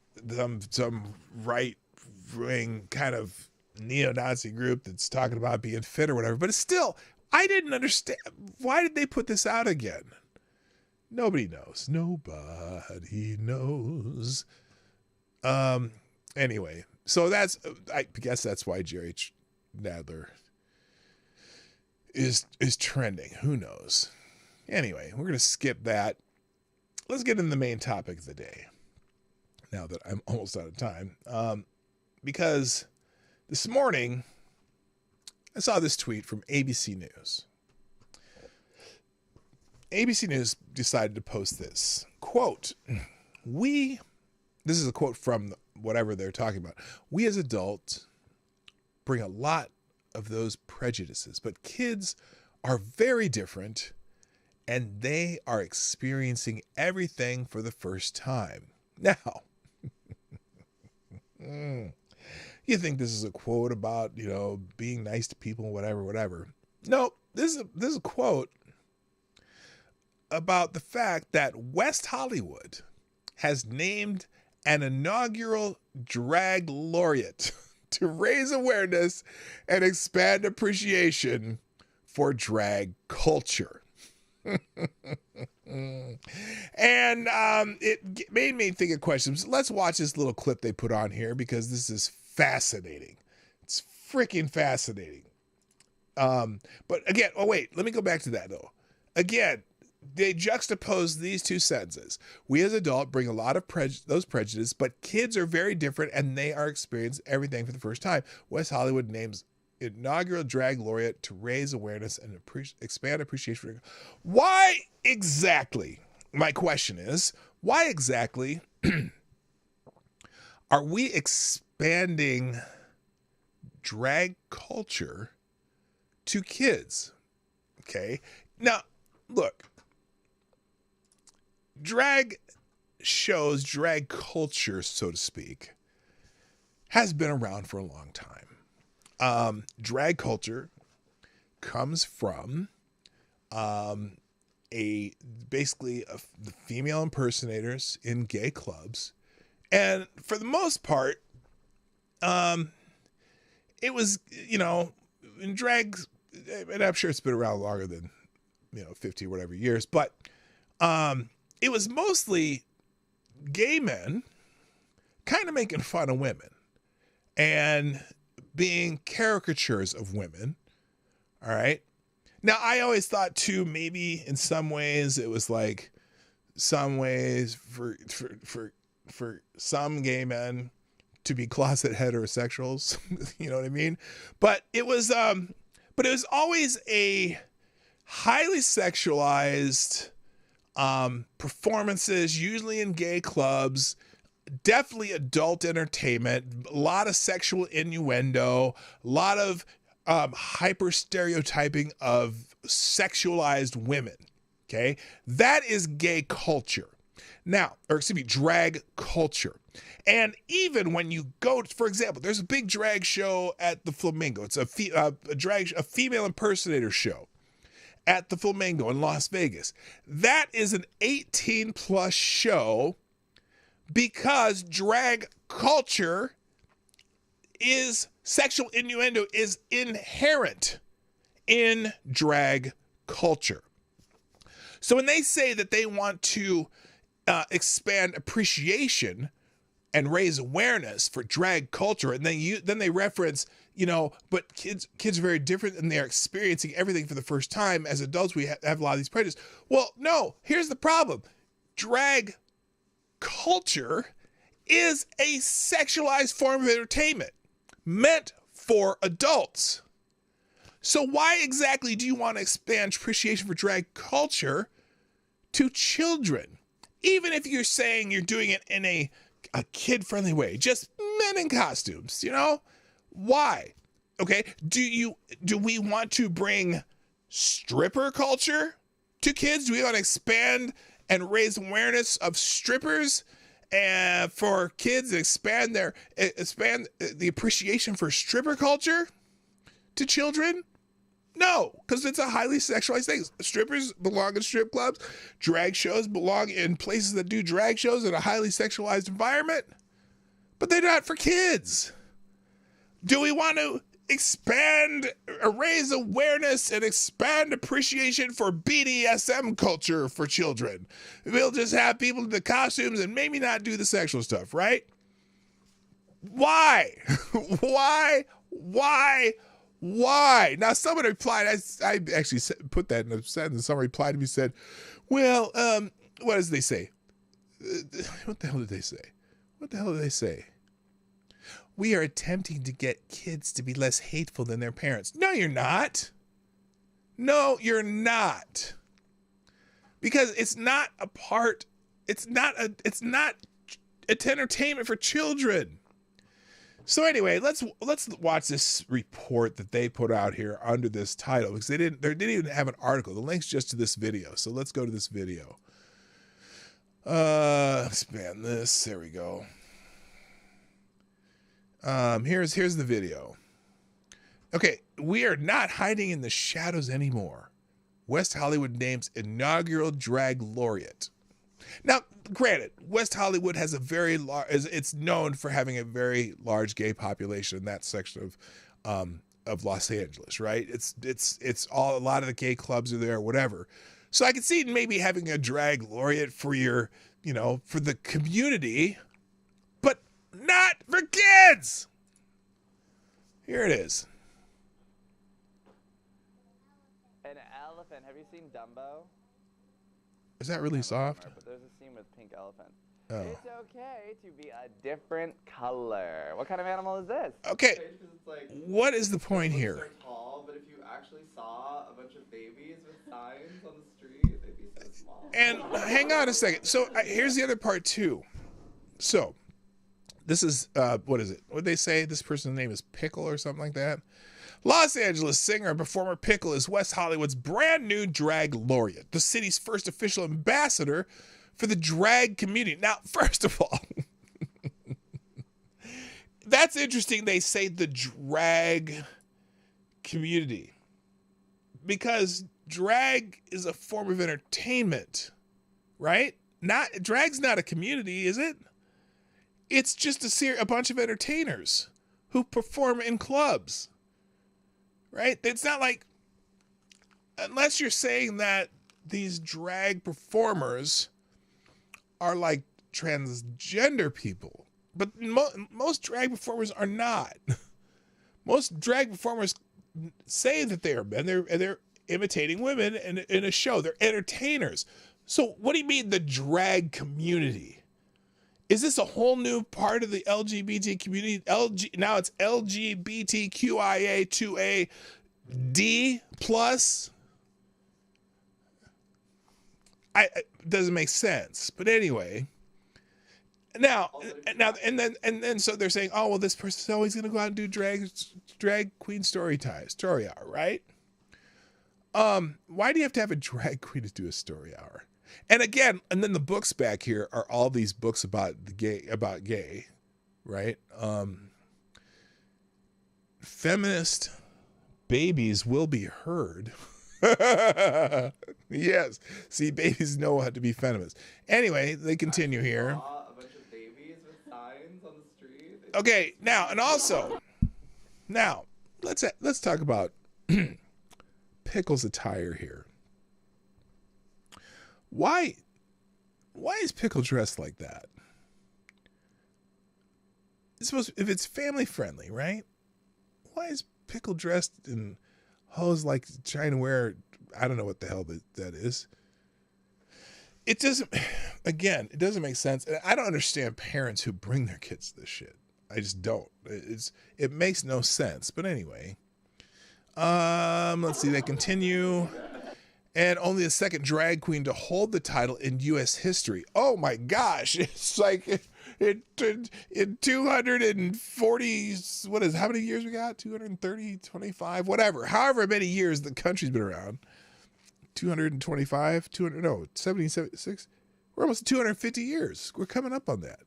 some right-wing kind of neo-Nazi group that's talking about being fit or whatever. But it's still, I didn't understand. Why did they put this out again? Nobody knows. Nobody knows. Anyway, so I guess that's why Jerry Nadler is trending. Who knows? Anyway, we're going to skip that. Let's get into the main topic of the day, now that I'm almost out of time. Because this morning, I saw this tweet from ABC News. ABC News decided to post this. Quote, this is a quote from whatever they're talking about. We as adults bring a lot of those prejudices, but kids are very different, and they are experiencing everything for the first time. Now, you think this is a quote about, being nice to people, whatever. No, this is a quote about the fact that West Hollywood has named an inaugural drag laureate to raise awareness and expand appreciation for drag culture. And it made me think of questions. Let's watch this little clip they put on here, because this is fascinating. It's freaking fascinating. But again, let me go back to that though. Again, they juxtapose these two sentences. We as adults bring a lot of those prejudices, but kids are very different, and they are experiencing everything for the first time. West Hollywood names inaugural drag laureate to raise awareness and expand appreciation. Why exactly? My question is, why exactly are we expanding drag culture to kids? Okay. Now, look, drag shows, drag culture, so to speak, has been around for a long time. Drag culture comes from basically the female impersonators in gay clubs, and for the most part, it was, in drag, and I'm sure it's been around longer than 50 or whatever years, but it was mostly gay men kind of making fun of women and being caricatures of women. All right. Now, I always thought too, maybe in some ways it was like some ways for some gay men to be closet heterosexuals, you know what I mean? But it was always a highly sexualized performances, usually in gay clubs, definitely adult entertainment, a lot of sexual innuendo, a lot of hyper stereotyping of sexualized women. Okay. That is gay culture. Now, drag culture. And even when you go, for example, there's a big drag show at the Flamingo. It's a female impersonator show at the Flamingo in Las Vegas. That is an 18+ show, because drag culture sexual innuendo is inherent in drag culture. So when they say that they want to expand appreciation and raise awareness for drag culture, and then they reference, but kids are very different and they're experiencing everything for the first time. As adults, we have a lot of these prejudices. Well, no, here's the problem. Drag culture is a sexualized form of entertainment meant for adults. So why exactly do you want to expand appreciation for drag culture to children? Even if you're saying you're doing it in a kid-friendly way, just men in costumes, Why? Okay, do we want to bring stripper culture to kids? Do we want to expand and raise awareness of strippers and for kids, expand the appreciation for stripper culture to children? No, because it's a highly sexualized thing. Strippers belong in strip clubs. Drag shows belong in places that do drag shows in a highly sexualized environment. But they're not for kids. Do we want to expand, raise awareness, and expand appreciation for BDSM culture for children? We'll just have people in the costumes and maybe not do the sexual stuff, right? Why? Why? Now, someone replied, I actually put that in a sentence. Someone replied to me and said, well, what does they say? What the hell did they say? We are attempting to get kids to be less hateful than their parents. No, you're not. Because it's not entertainment for children. So anyway, let's watch this report that they put out here under this title, because they didn't even have an article. The link's just to this video. So let's go to this video. Expand this. There we go. Here's the video. Okay, we are not hiding in the shadows anymore. West Hollywood names inaugural drag laureate. Now, granted, West Hollywood has a very large, it's known for having a very large gay population in that section of Los Angeles, right? It's all, a lot of the gay clubs are there, whatever. So I could see maybe having a drag laureate for your, for the community, but not for kids. Here it is. An elephant. Have you seen Dumbo? Is that really soft? But there's a scene with pink elephant. Oh. It's okay to be a different color. What kind of animal is this? Okay. It's like, What is the point they're here? tall, but if you actually saw a bunch of babies with signs on the street, they'd be so small. And hang on a second. So here's the other part too. So this is, what is it? What did they say? This person's name is Pickle or something like that. Los Angeles singer and performer Pickle is West Hollywood's brand new drag laureate, the city's first official ambassador for the drag community. Now, first of all, that's interesting they say the drag community, because drag is a form of entertainment, right? Drag's not a community, is it? It's just a bunch of entertainers who perform in clubs. Right? It's not like, unless you're saying that these drag performers are like transgender people, but most drag performers are not. Most drag performers say that they are men. They're imitating women in a show. They're entertainers. So what do you mean the drag community? Is this a whole new part of the LGBT community? Now it's LGBTQIA2A D plus. It doesn't make sense. But anyway, now and then so they're saying, oh well, this person's always gonna go out and do drag queen story hour, right? Why do you have to have a drag queen to do a story hour? And again, and then the books back here are all these books about gay, right? Feminist babies will be heard. Yes. See, babies know how to be feminists. Anyway, they continue here. A bunch of babies with signs on the street. Okay, now let's talk about Pickle's attire here. Why is Pickle dressed like that? It's supposed if it's family friendly, right? Why is Pickle dressed in hose like trying to wear, I don't know what the hell that is. It doesn't make sense. And I don't understand parents who bring their kids to this shit. I just don't. It makes no sense. But anyway, let's see. They continue. And only the second drag queen to hold the title in U.S. history. Oh my gosh. It's like in 240, how many years we got? 230, 25, whatever. However many years the country's been around. 225, 76. We're almost 250 years. We're coming up on that.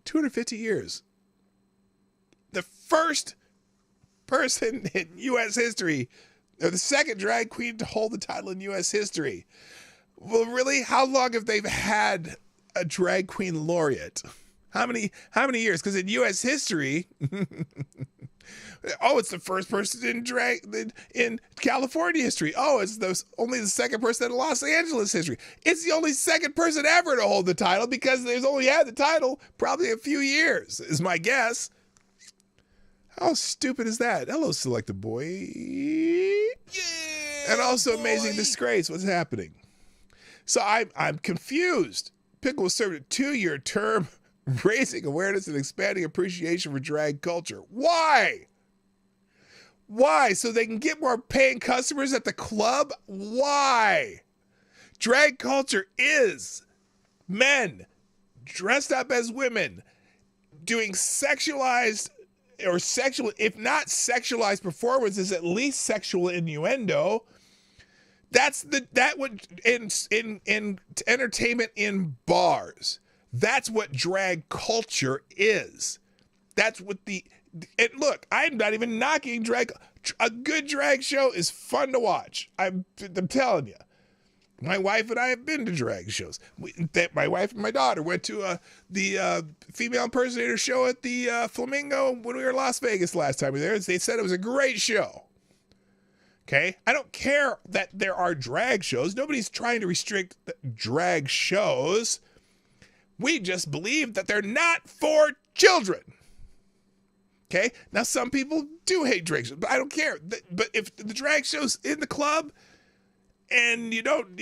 250 years. The first person in U.S. history, or the second drag queen to hold the title in U.S. history. Well, really, how long have they had a drag queen laureate? How many years? Because in U.S. history, it's the first person in California history. It's only the second person in Los Angeles history. It's the only second person ever to hold the title because they've only had the title probably a few years, is my guess. How stupid is that? Hello, Selected Boy. Yeah, and also Amazing Disgrace. What's happening? So I'm confused. Pickle was served a 2-year term, raising awareness and expanding appreciation for drag culture. Why? Why? So they can get more paying customers at the club? Why? Drag culture is men dressed up as women doing sexualized or sexual, if not sexualized performances, at least sexual innuendo. That would in entertainment in bars. That's what drag culture is. That's what and look, I'm not even knocking drag. A good drag show is fun to watch. I'm telling you. My wife and I have been to drag shows. My wife and my daughter went to the female impersonator show at the Flamingo when we were in Las Vegas last time we were there. They said it was a great show. Okay? I don't care that there are drag shows. Nobody's trying to restrict drag shows. We just believe that they're not for children. Okay? Now, some people do hate drag shows, but I don't care. But if the drag show's in the club and you don't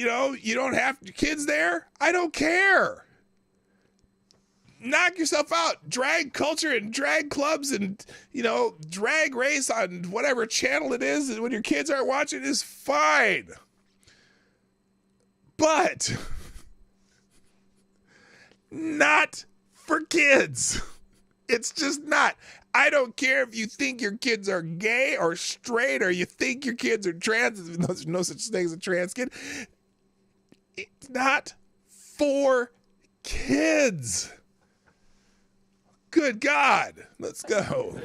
have kids there, I don't care. Knock yourself out. Drag culture and drag clubs and, drag race on whatever channel it is when your kids aren't watching is fine. But not for kids. It's just not. I don't care if you think your kids are gay or straight or you think your kids are trans. There's no such thing as a trans kid. It's not for kids. Good God. Let's go.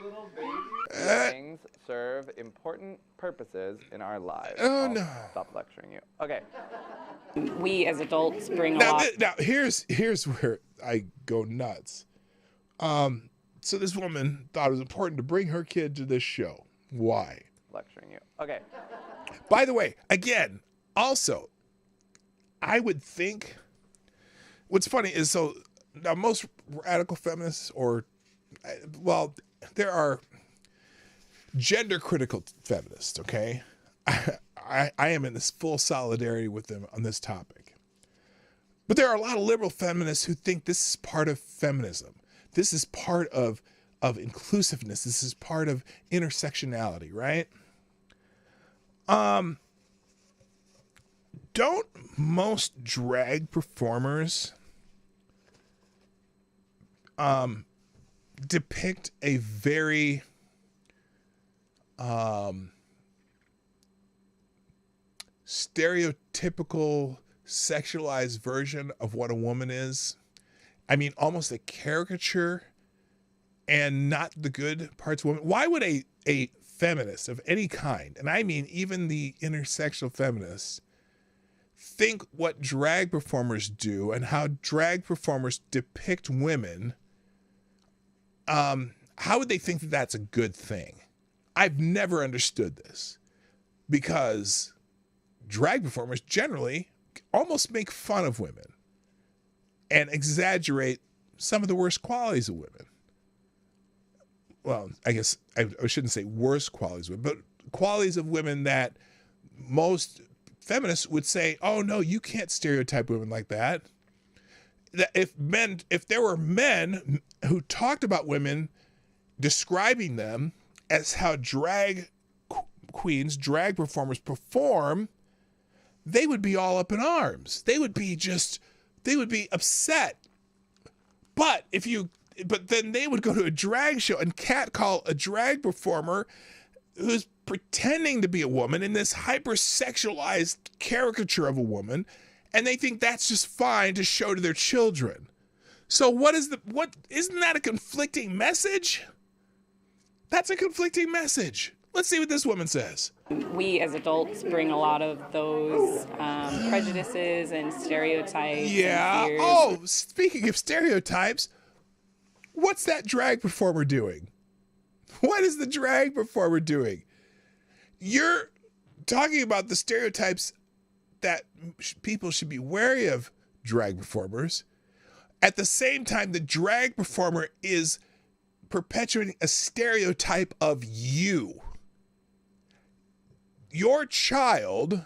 Little baby things serve important purposes in our lives. Oh, no. Stop lecturing you. Okay. We as adults bring a lot. Now here's where I go nuts. So this woman thought it was important to bring her kid to this show. Why? Lecturing you. Okay. By the way, again, also, I would think what's funny is now most radical feminists there are gender critical feminists, okay? I am in this full solidarity with them on this topic. But there are a lot of liberal feminists who think this is part of feminism. This is part of inclusiveness. This is part of intersectionality, right? Don't most drag performers depict a very stereotypical sexualized version of what a woman is? I mean, almost a caricature and not the good parts of women. Why would a feminist of any kind, and I mean even the intersectional feminists, think what drag performers do and how drag performers depict women, how would they think that that's a good thing? I've never understood this because drag performers generally almost make fun of women and exaggerate some of the worst qualities of women. Well, I guess I shouldn't say worst qualities of women, but qualities of women that most feminists would say, oh no, you can't stereotype women like that. That if there were men who talked about women, describing them as how drag queens, drag performers perform, they would be all up in arms. They would be upset. But then they would go to a drag show and catcall a drag performer who's pretending to be a woman in this hypersexualized caricature of a woman, and they think that's just fine to show to their children. So isn't that a conflicting message? That's a conflicting message. Let's see what this woman says. We as adults bring a lot of those prejudices and stereotypes. Yeah. And fears. Oh, speaking of stereotypes, what's that drag performer doing? What is the drag performer doing? You're talking about the stereotypes that people should be wary of drag performers. At the same time, the drag performer is perpetuating a stereotype of you. Your child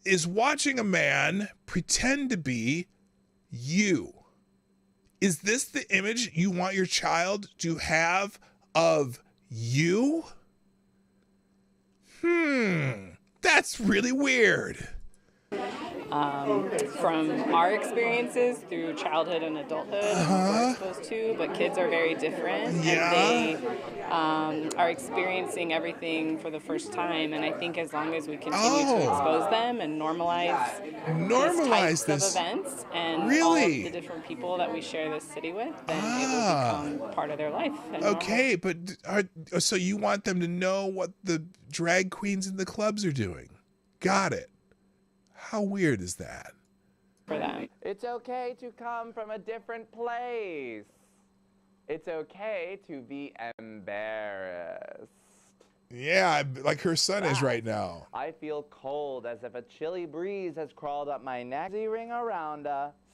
is watching a man pretend to be you. Is this the image you want your child to have of you? That's really weird. From our experiences through childhood and adulthood, we're exposed to, but kids are very different. Yeah. And they are experiencing everything for the first time. And I think as long as we continue to expose them and normalize these types of events and all of the different people that we share this city with, then it will become part of their life. Okay, but so you want them to know what the drag queens in the clubs are doing. Got it. How weird is that? For them. It's okay to come from a different place. It's okay to be embarrassed. Yeah, like her son is right now. I feel cold as if a chilly breeze has crawled up my neck. Ring around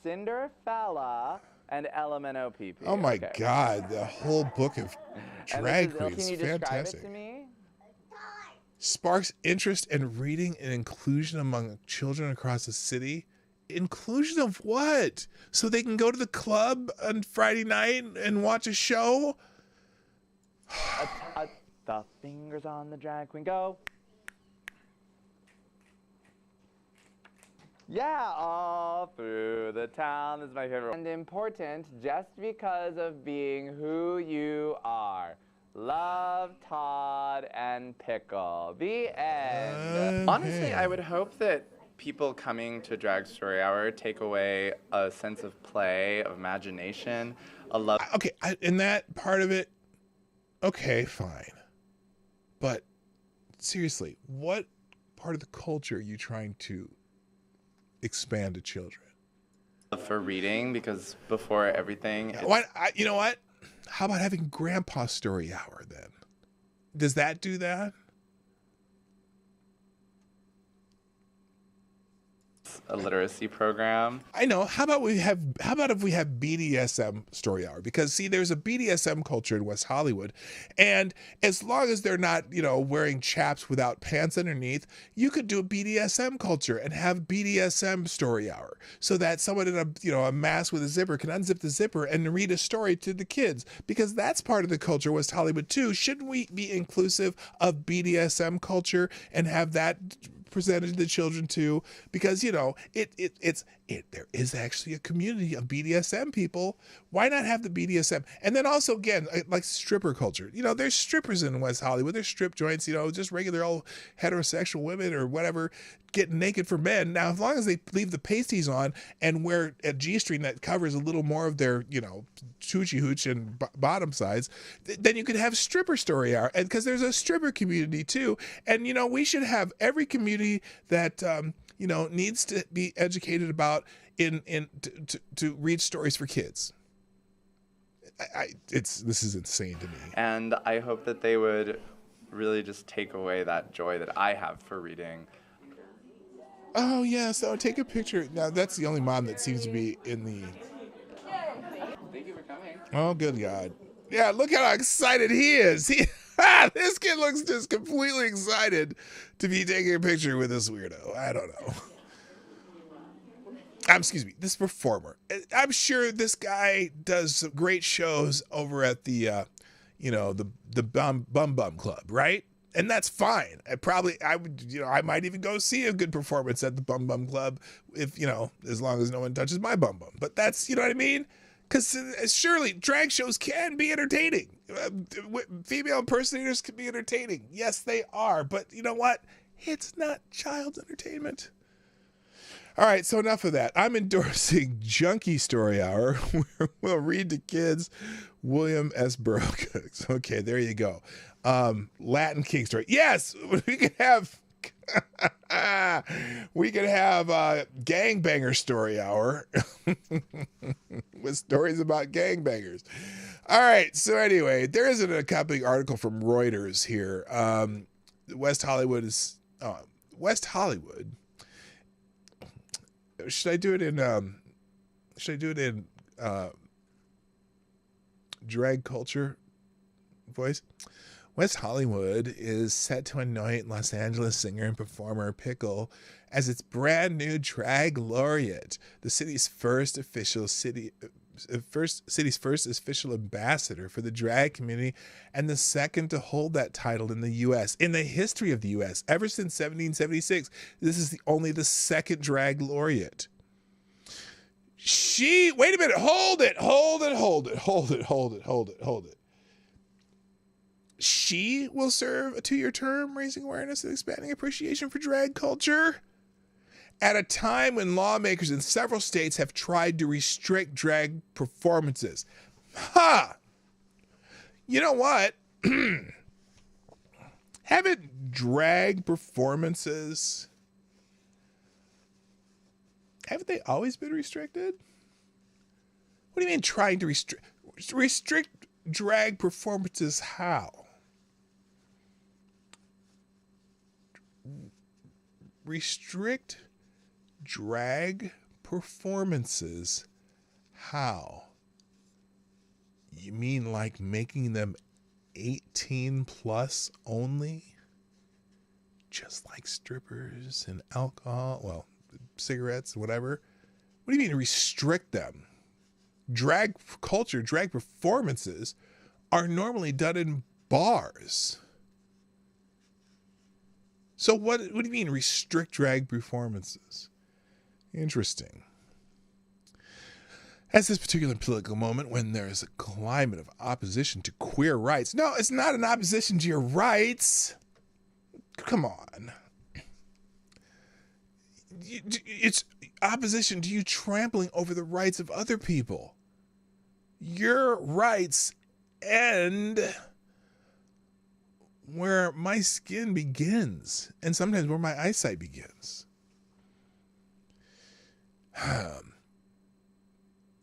Cinderfella and LMNOPP. Oh my God, the whole book of drag queens. Can you Fantastic. describe it to me? Sparks interest in reading and inclusion among children across the city. Inclusion of what? So they can go to the club on Friday night and watch a show? The fingers on the drag queen go. Yeah, all through the town. This is my favorite. And important just because of being who you are. Love, Todd, and Pickle. The end. Honestly, I would hope that people coming to Drag Story Hour take away a sense of play, of imagination, a love. Okay, in that part of it, okay, fine. But seriously, what part of the culture are you trying to expand to children? For reading, because before everything. You know what? How about having Grandpa Story Hour then? Does that do that? A literacy program. I know. How about if we have BDSM Story Hour? Because see, there's a BDSM culture in West Hollywood, and as long as they're not, wearing chaps without pants underneath, you could do a BDSM culture and have BDSM Story Hour, so that someone in a mask with a zipper can unzip the zipper and read a story to the kids, because that's part of the culture of West Hollywood too. Shouldn't we be inclusive of BDSM culture and have that presented to the children too? Because there is actually a community of BDSM people. Why not have the BDSM? And then also, again, like stripper culture. There's strippers in West Hollywood. There's strip joints, just regular old heterosexual women or whatever getting naked for men. Now, as long as they leave the pasties on and wear a G-string that covers a little more of their, hoochie hooch and bottom sides, then you could have stripper story hour. And because there's a stripper community too. And, we should have every community that, needs to be educated about to read stories for kids. This is insane to me. And I hope that they would really just take away that joy that I have for reading. Oh, yeah, so take a picture. Now, that's the only mom that seems to be in the... Thank you for coming. Oh, good God. Yeah, look how excited he is. This kid looks just completely excited to be taking a picture with this weirdo. I don't know. Excuse me, this performer. I'm sure this guy does some great shows over at the, the Bum Club, right? And that's fine. I might even go see a good performance at the Bum Club if, as long as no one touches my bum. But that's, you know what I mean? Because surely drag shows can be entertaining. Female impersonators can be entertaining. Yes, they are. But you know what? It's not child entertainment. All right, so enough of that. I'm endorsing Junkie Story Hour, where we'll read to kids William S. Burroughs. Okay, there you go. Latin King Story. Yes, we could have Gangbanger Story Hour with stories about gangbangers. All right, so anyway, there is an accompanying article from Reuters here. West Hollywood. Should I do it in drag culture voice? West Hollywood is set to anoint Los Angeles singer and performer Pickle as its brand new drag laureate, the city's first official ambassador for the drag community, and the second to hold that title in the U.S. In the history of the U.S. ever since 1776. This is only the second drag laureate. Wait a minute, hold it. She will serve a 2-year term, raising awareness and expanding appreciation for drag culture at a time when lawmakers in several states have tried to restrict drag performances. You know what? Haven't drag performances, haven't they always been restricted? What do you mean trying to restrict drag performances? How? Restrict drag performances? How? You mean like making them 18 plus only? Just like strippers and alcohol, well, cigarettes, whatever. What do you mean restrict them? Drag culture, drag performances are normally done in bars. So what do you mean restrict drag performances? Interesting. At this particular political moment, when there is a climate of opposition to queer rights. No, it's not an opposition to your rights. Come on. It's opposition to you trampling over the rights of other people. Your rights end where my skin begins, and sometimes where my eyesight begins.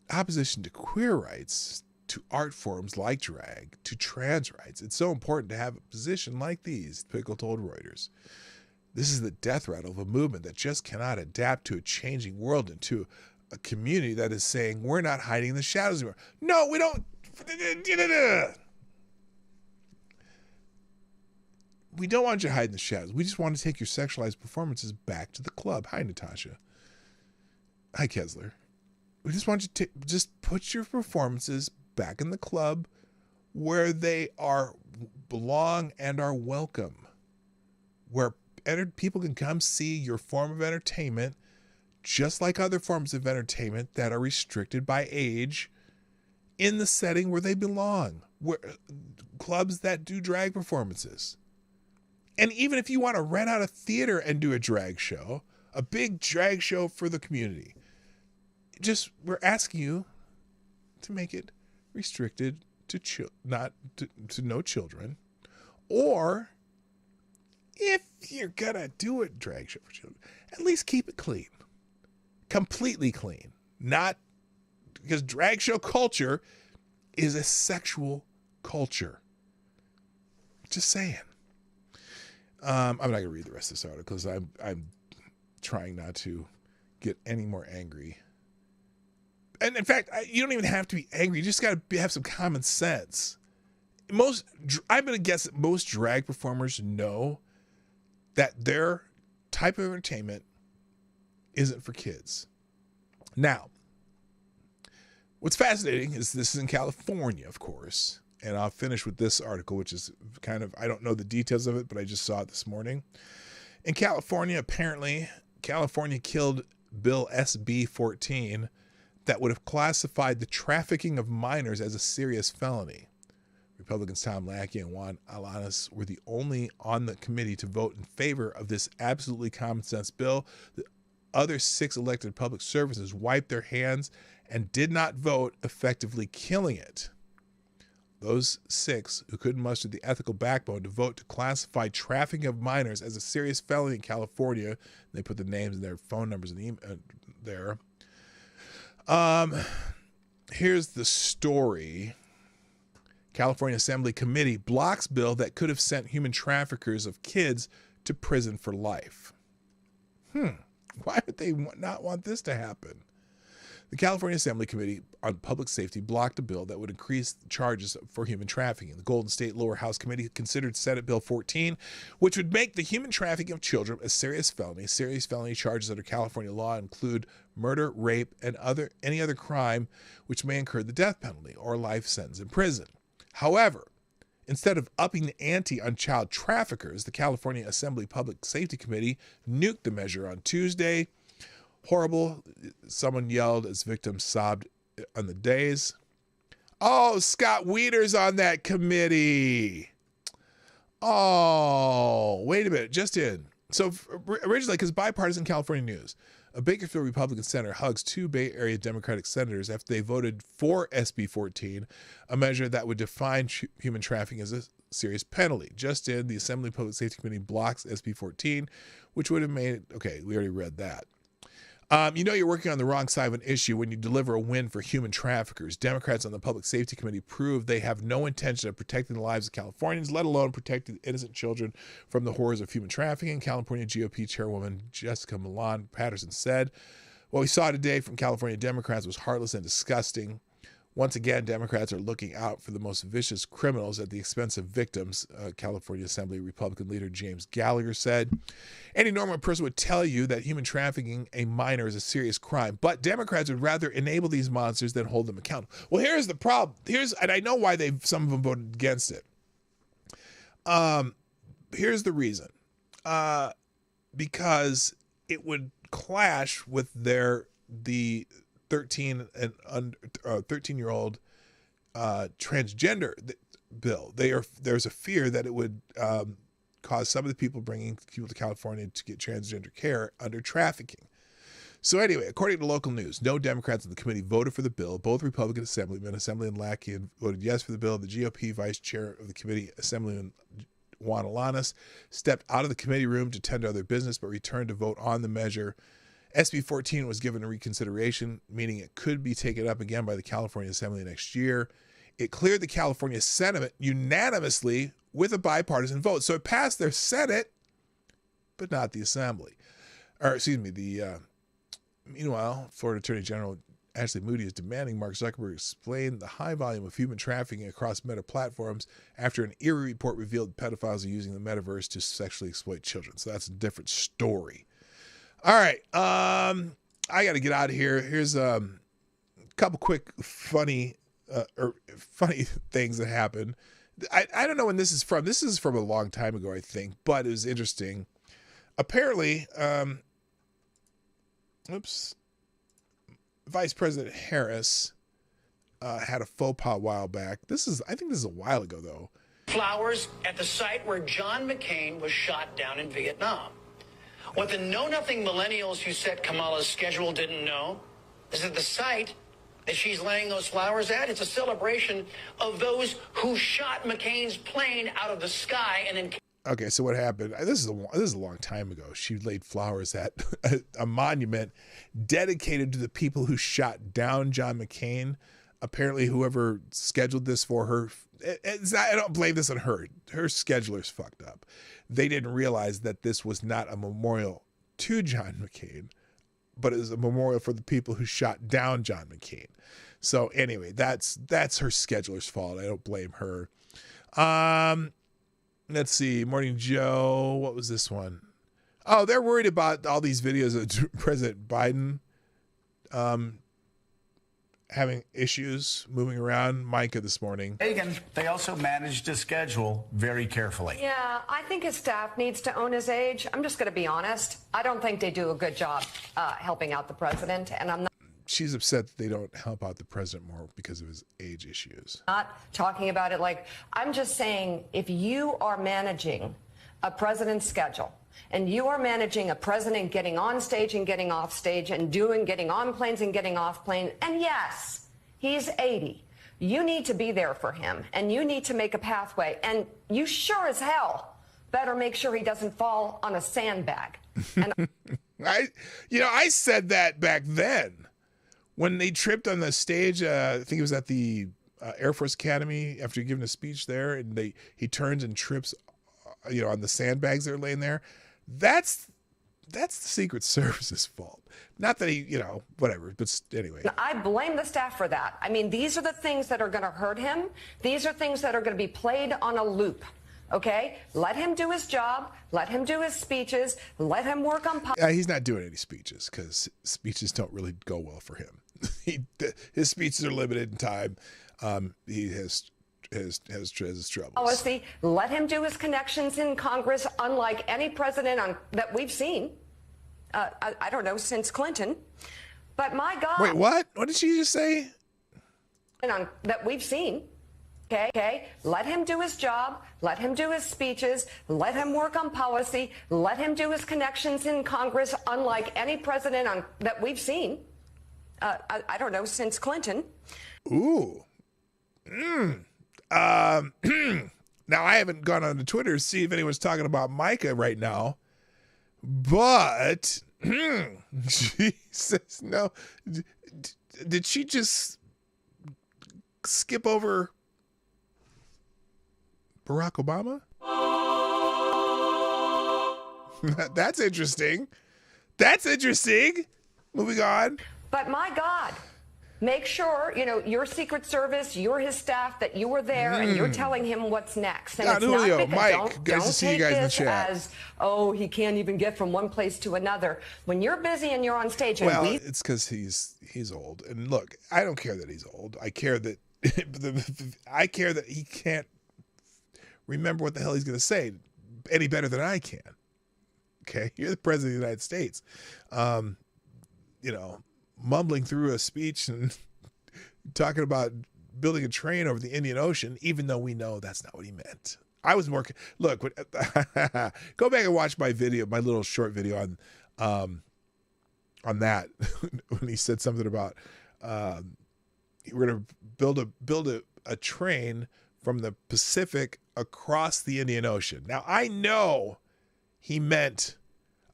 Opposition to queer rights, to art forms like drag, to trans rights. It's so important to have a position like these, Pickle told Reuters. This is the death rattle of a movement that just cannot adapt to a changing world and to a community that is saying, we're not hiding in the shadows anymore. No, we don't. We don't want you to hide in the shadows. We just want to take your sexualized performances back to the club. Hi, Natasha. Hi, Kessler. We just want you to just put your performances back in the club where they belong and are welcome, where people can come see your form of entertainment just like other forms of entertainment that are restricted by age in the setting where they belong, where clubs that do drag performances. And even if you want to rent out a theater and do a drag show, a big drag show for the community, we're asking you to make it restricted to no children, or if you're gonna do a drag show for children, at least keep it clean, completely clean. Not because drag show culture is a sexual culture. Just saying. I'm not gonna read the rest of this article because I'm trying not to get any more angry. And in fact, you don't even have to be angry. You just got to have some common sense. I'm going to guess that most drag performers know that their type of entertainment isn't for kids. Now, what's fascinating is this is in California, of course. And I'll finish with this article, which is kind of, I don't know the details of it, but I just saw it this morning. In California, apparently, California killed Bill SB 14 that would have classified the trafficking of minors as a serious felony. Republicans Tom Lackey and Juan Alanis were the only on the committee to vote in favor of this absolutely common sense bill. The other 6 elected public services wiped their hands and did not vote, effectively killing it. Those 6 who couldn't muster the ethical backbone to vote to classify trafficking of minors as a serious felony in California, they put the names and their phone numbers in the email there. Here's the story. California Assembly Committee blocks bill that could have sent human traffickers of kids to prison for life. Why would they not want this to happen? The California Assembly Committee on Public Safety blocked a bill that would increase charges for human trafficking. The Golden State Lower House Committee considered Senate Bill 14, which would make the human trafficking of children a serious felony. Serious felony charges under California law include murder, rape, and any other crime which may incur the death penalty or life sentence in prison. However, instead of upping the ante on child traffickers, the California Assembly Public Safety Committee nuked the measure on Tuesday. Horrible, someone yelled as victims sobbed on the days. Oh, Scott Weider's on that committee. Oh, wait a minute, just in. So originally, because bipartisan California news, a Bakersfield Republican senator hugs 2 Bay Area Democratic senators after they voted for SB 14, a measure that would define human trafficking as a serious penalty. Just in, the Assembly Public Safety Committee blocks SB 14, which would have made it, okay, we already read that. You know you're working on the wrong side of an issue when you deliver a win for human traffickers. Democrats on the Public Safety Committee proved they have no intention of protecting the lives of Californians, let alone protecting innocent children from the horrors of human trafficking. California GOP Chairwoman Jessica Milan Patterson said, "What we saw today from California Democrats was heartless and disgusting. Once again, Democrats are looking out for the most vicious criminals at the expense of victims," California Assembly Republican leader James Gallagher said. "Any normal person would tell you that human trafficking a minor is a serious crime, but Democrats would rather enable these monsters than hold them accountable." Well, here's the problem. And I know why some of them voted against it. Here's the reason. Because it would clash with the 13-year-old transgender bill. There's a fear that it would cause some of the people bringing people to California to get transgender care under trafficking. So anyway, according to local news, no Democrats in the committee voted for the bill. Both Republican Assemblyman Lackey voted yes for the bill. The GOP vice chair of the committee, Assemblyman Juan Alanis, stepped out of the committee room to tend to other business, but returned to vote on the measure. SB 14 was given a reconsideration, meaning it could be taken up again by the California Assembly next year. It cleared the California Senate unanimously with a bipartisan vote. So it passed their Senate, but not the Assembly. Meanwhile, Florida Attorney General Ashley Moody is demanding Mark Zuckerberg explain the high volume of human trafficking across Meta platforms after an eerie report revealed pedophiles are using the metaverse to sexually exploit children. So that's a different story. All right, I got to get out of here. Here's a couple quick funny things that happened. I don't know when this is from. This is from a long time ago, I think, but it was interesting. Apparently, Vice President Harris had a faux pas a while back. I think this is a while ago, though. Flowers at the site where John McCain was shot down in Vietnam. What the know-nothing millennials who set Kamala's schedule didn't know is that the site that she's laying those flowers at, it's a celebration of those who shot McCain's plane out of the sky and then... Okay, so what happened? This is a long time ago. She laid flowers at a monument dedicated to the people who shot down John McCain. Apparently, whoever scheduled this for her, I don't blame this on her. Her schedulers fucked up. They didn't realize that this was not a memorial to John McCain, but it's a memorial for the people who shot down John McCain. So anyway, that's her scheduler's fault. I don't blame her. Let's see. Morning Joe. What was this one? Oh, they're worried about all these videos of President Biden having issues moving around. Micah this morning. Again, they also managed to schedule very carefully. Yeah, I think his staff needs to own his age. I'm just going to be honest. I don't think they do a good job helping out the president, and I'm She's upset that they don't help out the president more because of his age issues. not talking about it like, I'm just saying, if you are managing a president's schedule and you are managing a president getting on stage and getting off stage and getting on planes and getting off planes, and yes, he's 80. You need to be there for him, and you need to make a pathway, and you sure as hell better make sure he doesn't fall on a sandbag. And I said that back then when they tripped on the stage. I think it was at the Air Force Academy after giving a speech there, and he turns and trips, on the sandbags that are laying there. That's the Secret Service's fault. Not that he, whatever. But anyway. I blame the staff for that. I mean, these are the things that are going to hurt him. These are things that are going to be played on a loop. Okay? Let him do his job. Let him do his speeches. Let him work on he's not doing any speeches because speeches don't really go well for him. His speeches are limited in time. He has troubles. policy. Let him do his connections in Congress, unlike any president that we've seen. I don't know, since Clinton. But my God. Wait, what? What did she just say? That we've seen. Okay. Let him do his job. Let him do his speeches. Let him work on policy. Let him do his connections in Congress, unlike any president that we've seen. I don't know, since Clinton. Ooh. Now, I haven't gone on to Twitter to see if anyone's talking about Micah right now, but she says no. Did she just skip over Barack Obama? That's interesting. Moving on. But my God, make sure, your Secret Service, you're his staff, that you were there and you're telling him what's next. And it's Julio, not Mike, don't to see you take guys in the this chat. as, he can't even get from one place to another. When you're busy and you're on stage. Well, it's because he's old. And look, I don't care that he's old. I care that he can't remember what the hell he's going to say any better than I can. Okay, you're the president of the United States. Mumbling through a speech and talking about building a train over the Indian Ocean, even though we know that's not what he meant. I was more look. Go back and watch my video, my little short video on that when he said something about we're going to build a train from the Pacific across the Indian Ocean. Now I know he meant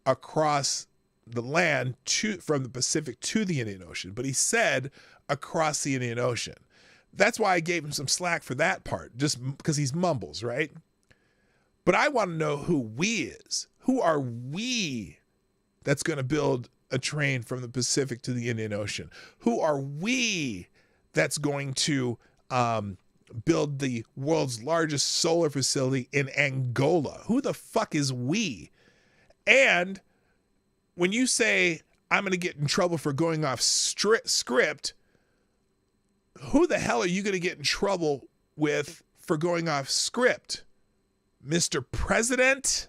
across the land from the Pacific to the Indian Ocean, but he said across the Indian Ocean. That's why I gave him some slack for that part, just because he's mumbles, right? But I want to know who we is. Who are we that's going to build a train from the Pacific to the Indian Ocean? Who are we that's going to build the world's largest solar facility in Angola? Who the fuck is we? And when you say, I'm going to get in trouble for going off script, who the hell are you going to get in trouble with for going off script? Mr. President?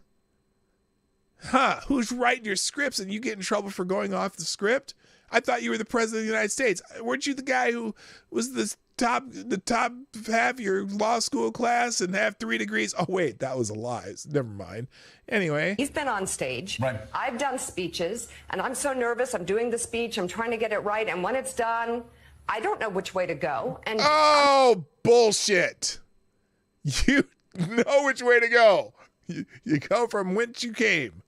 Who's writing your scripts and you get in trouble for going off the script? I thought you were the president of the United States. Weren't you the guy who was the top half of your law school class and have 3 degrees? Oh, wait, that was a lie. Never mind. Anyway. He's been on stage. Right. I've done speeches, and I'm so nervous. I'm doing the speech. I'm trying to get it right. And when it's done, I don't know which way to go. And oh, bullshit. You know which way to go. You go from whence you came.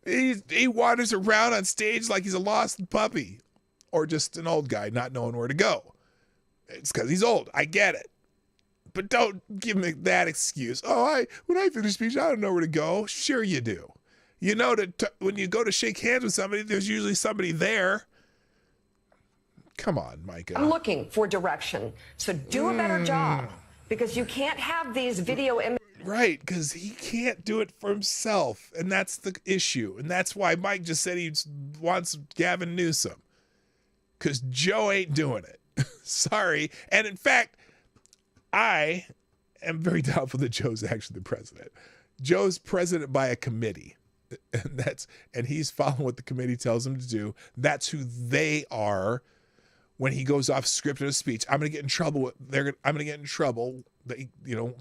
He wanders around on stage like he's a lost puppy or just an old guy not knowing where to go. It's because he's old. I get it. But don't give me that excuse. When I finish speech, I don't know where to go. Sure you do. You know, when you go to shake hands with somebody, there's usually somebody there. Come on, Micah. I'm looking for direction. So do a better job, because you can't have these video images. Right, because he can't do it for himself, and that's the issue. And that's why Mike just said he wants Gavin Newsom, because Joe ain't doing it. Sorry. And in fact, I am very doubtful that Joe's actually the president. Joe's president by a committee. And he's following what the committee tells him to do. That's who they are. When he goes off script in a speech, I'm going to get in trouble. I'm going to get in trouble. I'm going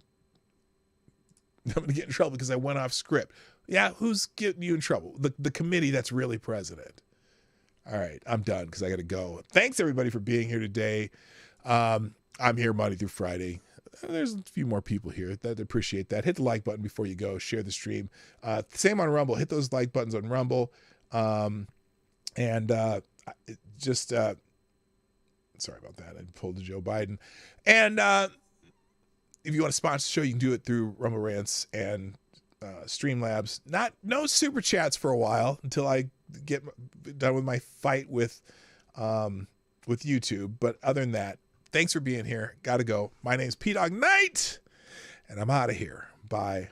to get in trouble because I went off script. Yeah, who's getting you in trouble? The committee that's really president. All right, I'm done because I got to go. Thanks, everybody, for being here today. I'm here Monday through Friday. There's a few more people here that appreciate that. Hit the like button before you go. Share the stream. Same on Rumble. Hit those like buttons on Rumble. Sorry about that. I pulled to Joe Biden. And if you want to sponsor the show, you can do it through Rumble Rants and Streamlabs. No super chats for a while until I get done with my fight with YouTube. But other than that, thanks for being here. Got to go. My name's P-Dog Knight, and I'm out of here. Bye.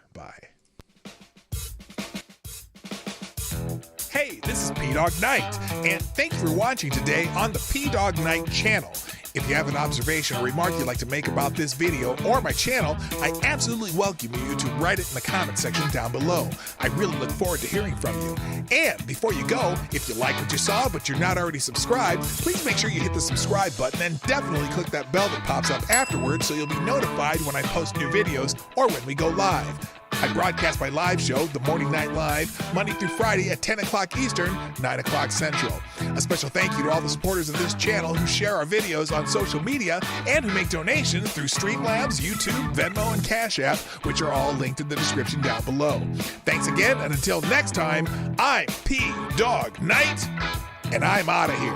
Hey, this is P-Dog Knight, and thanks for watching today on the P-Dog Knight channel. If you have an observation or remark you'd like to make about this video or my channel, I absolutely welcome you to write it in the comment section down below. I really look forward to hearing from you. And before you go, if you like what you saw but you're not already subscribed, please make sure you hit the subscribe button and definitely click that bell that pops up afterwards so you'll be notified when I post new videos or when we go live. I broadcast my live show, The Morning Night Live, Monday through Friday at 10 o'clock Eastern, 9 o'clock Central. A special thank you to all the supporters of this channel who share our videos on social media and who make donations through Streamlabs, YouTube, Venmo, and Cash App, which are all linked in the description down below. Thanks again, and until next time, I'm P-Dog Knight, and I'm out of here.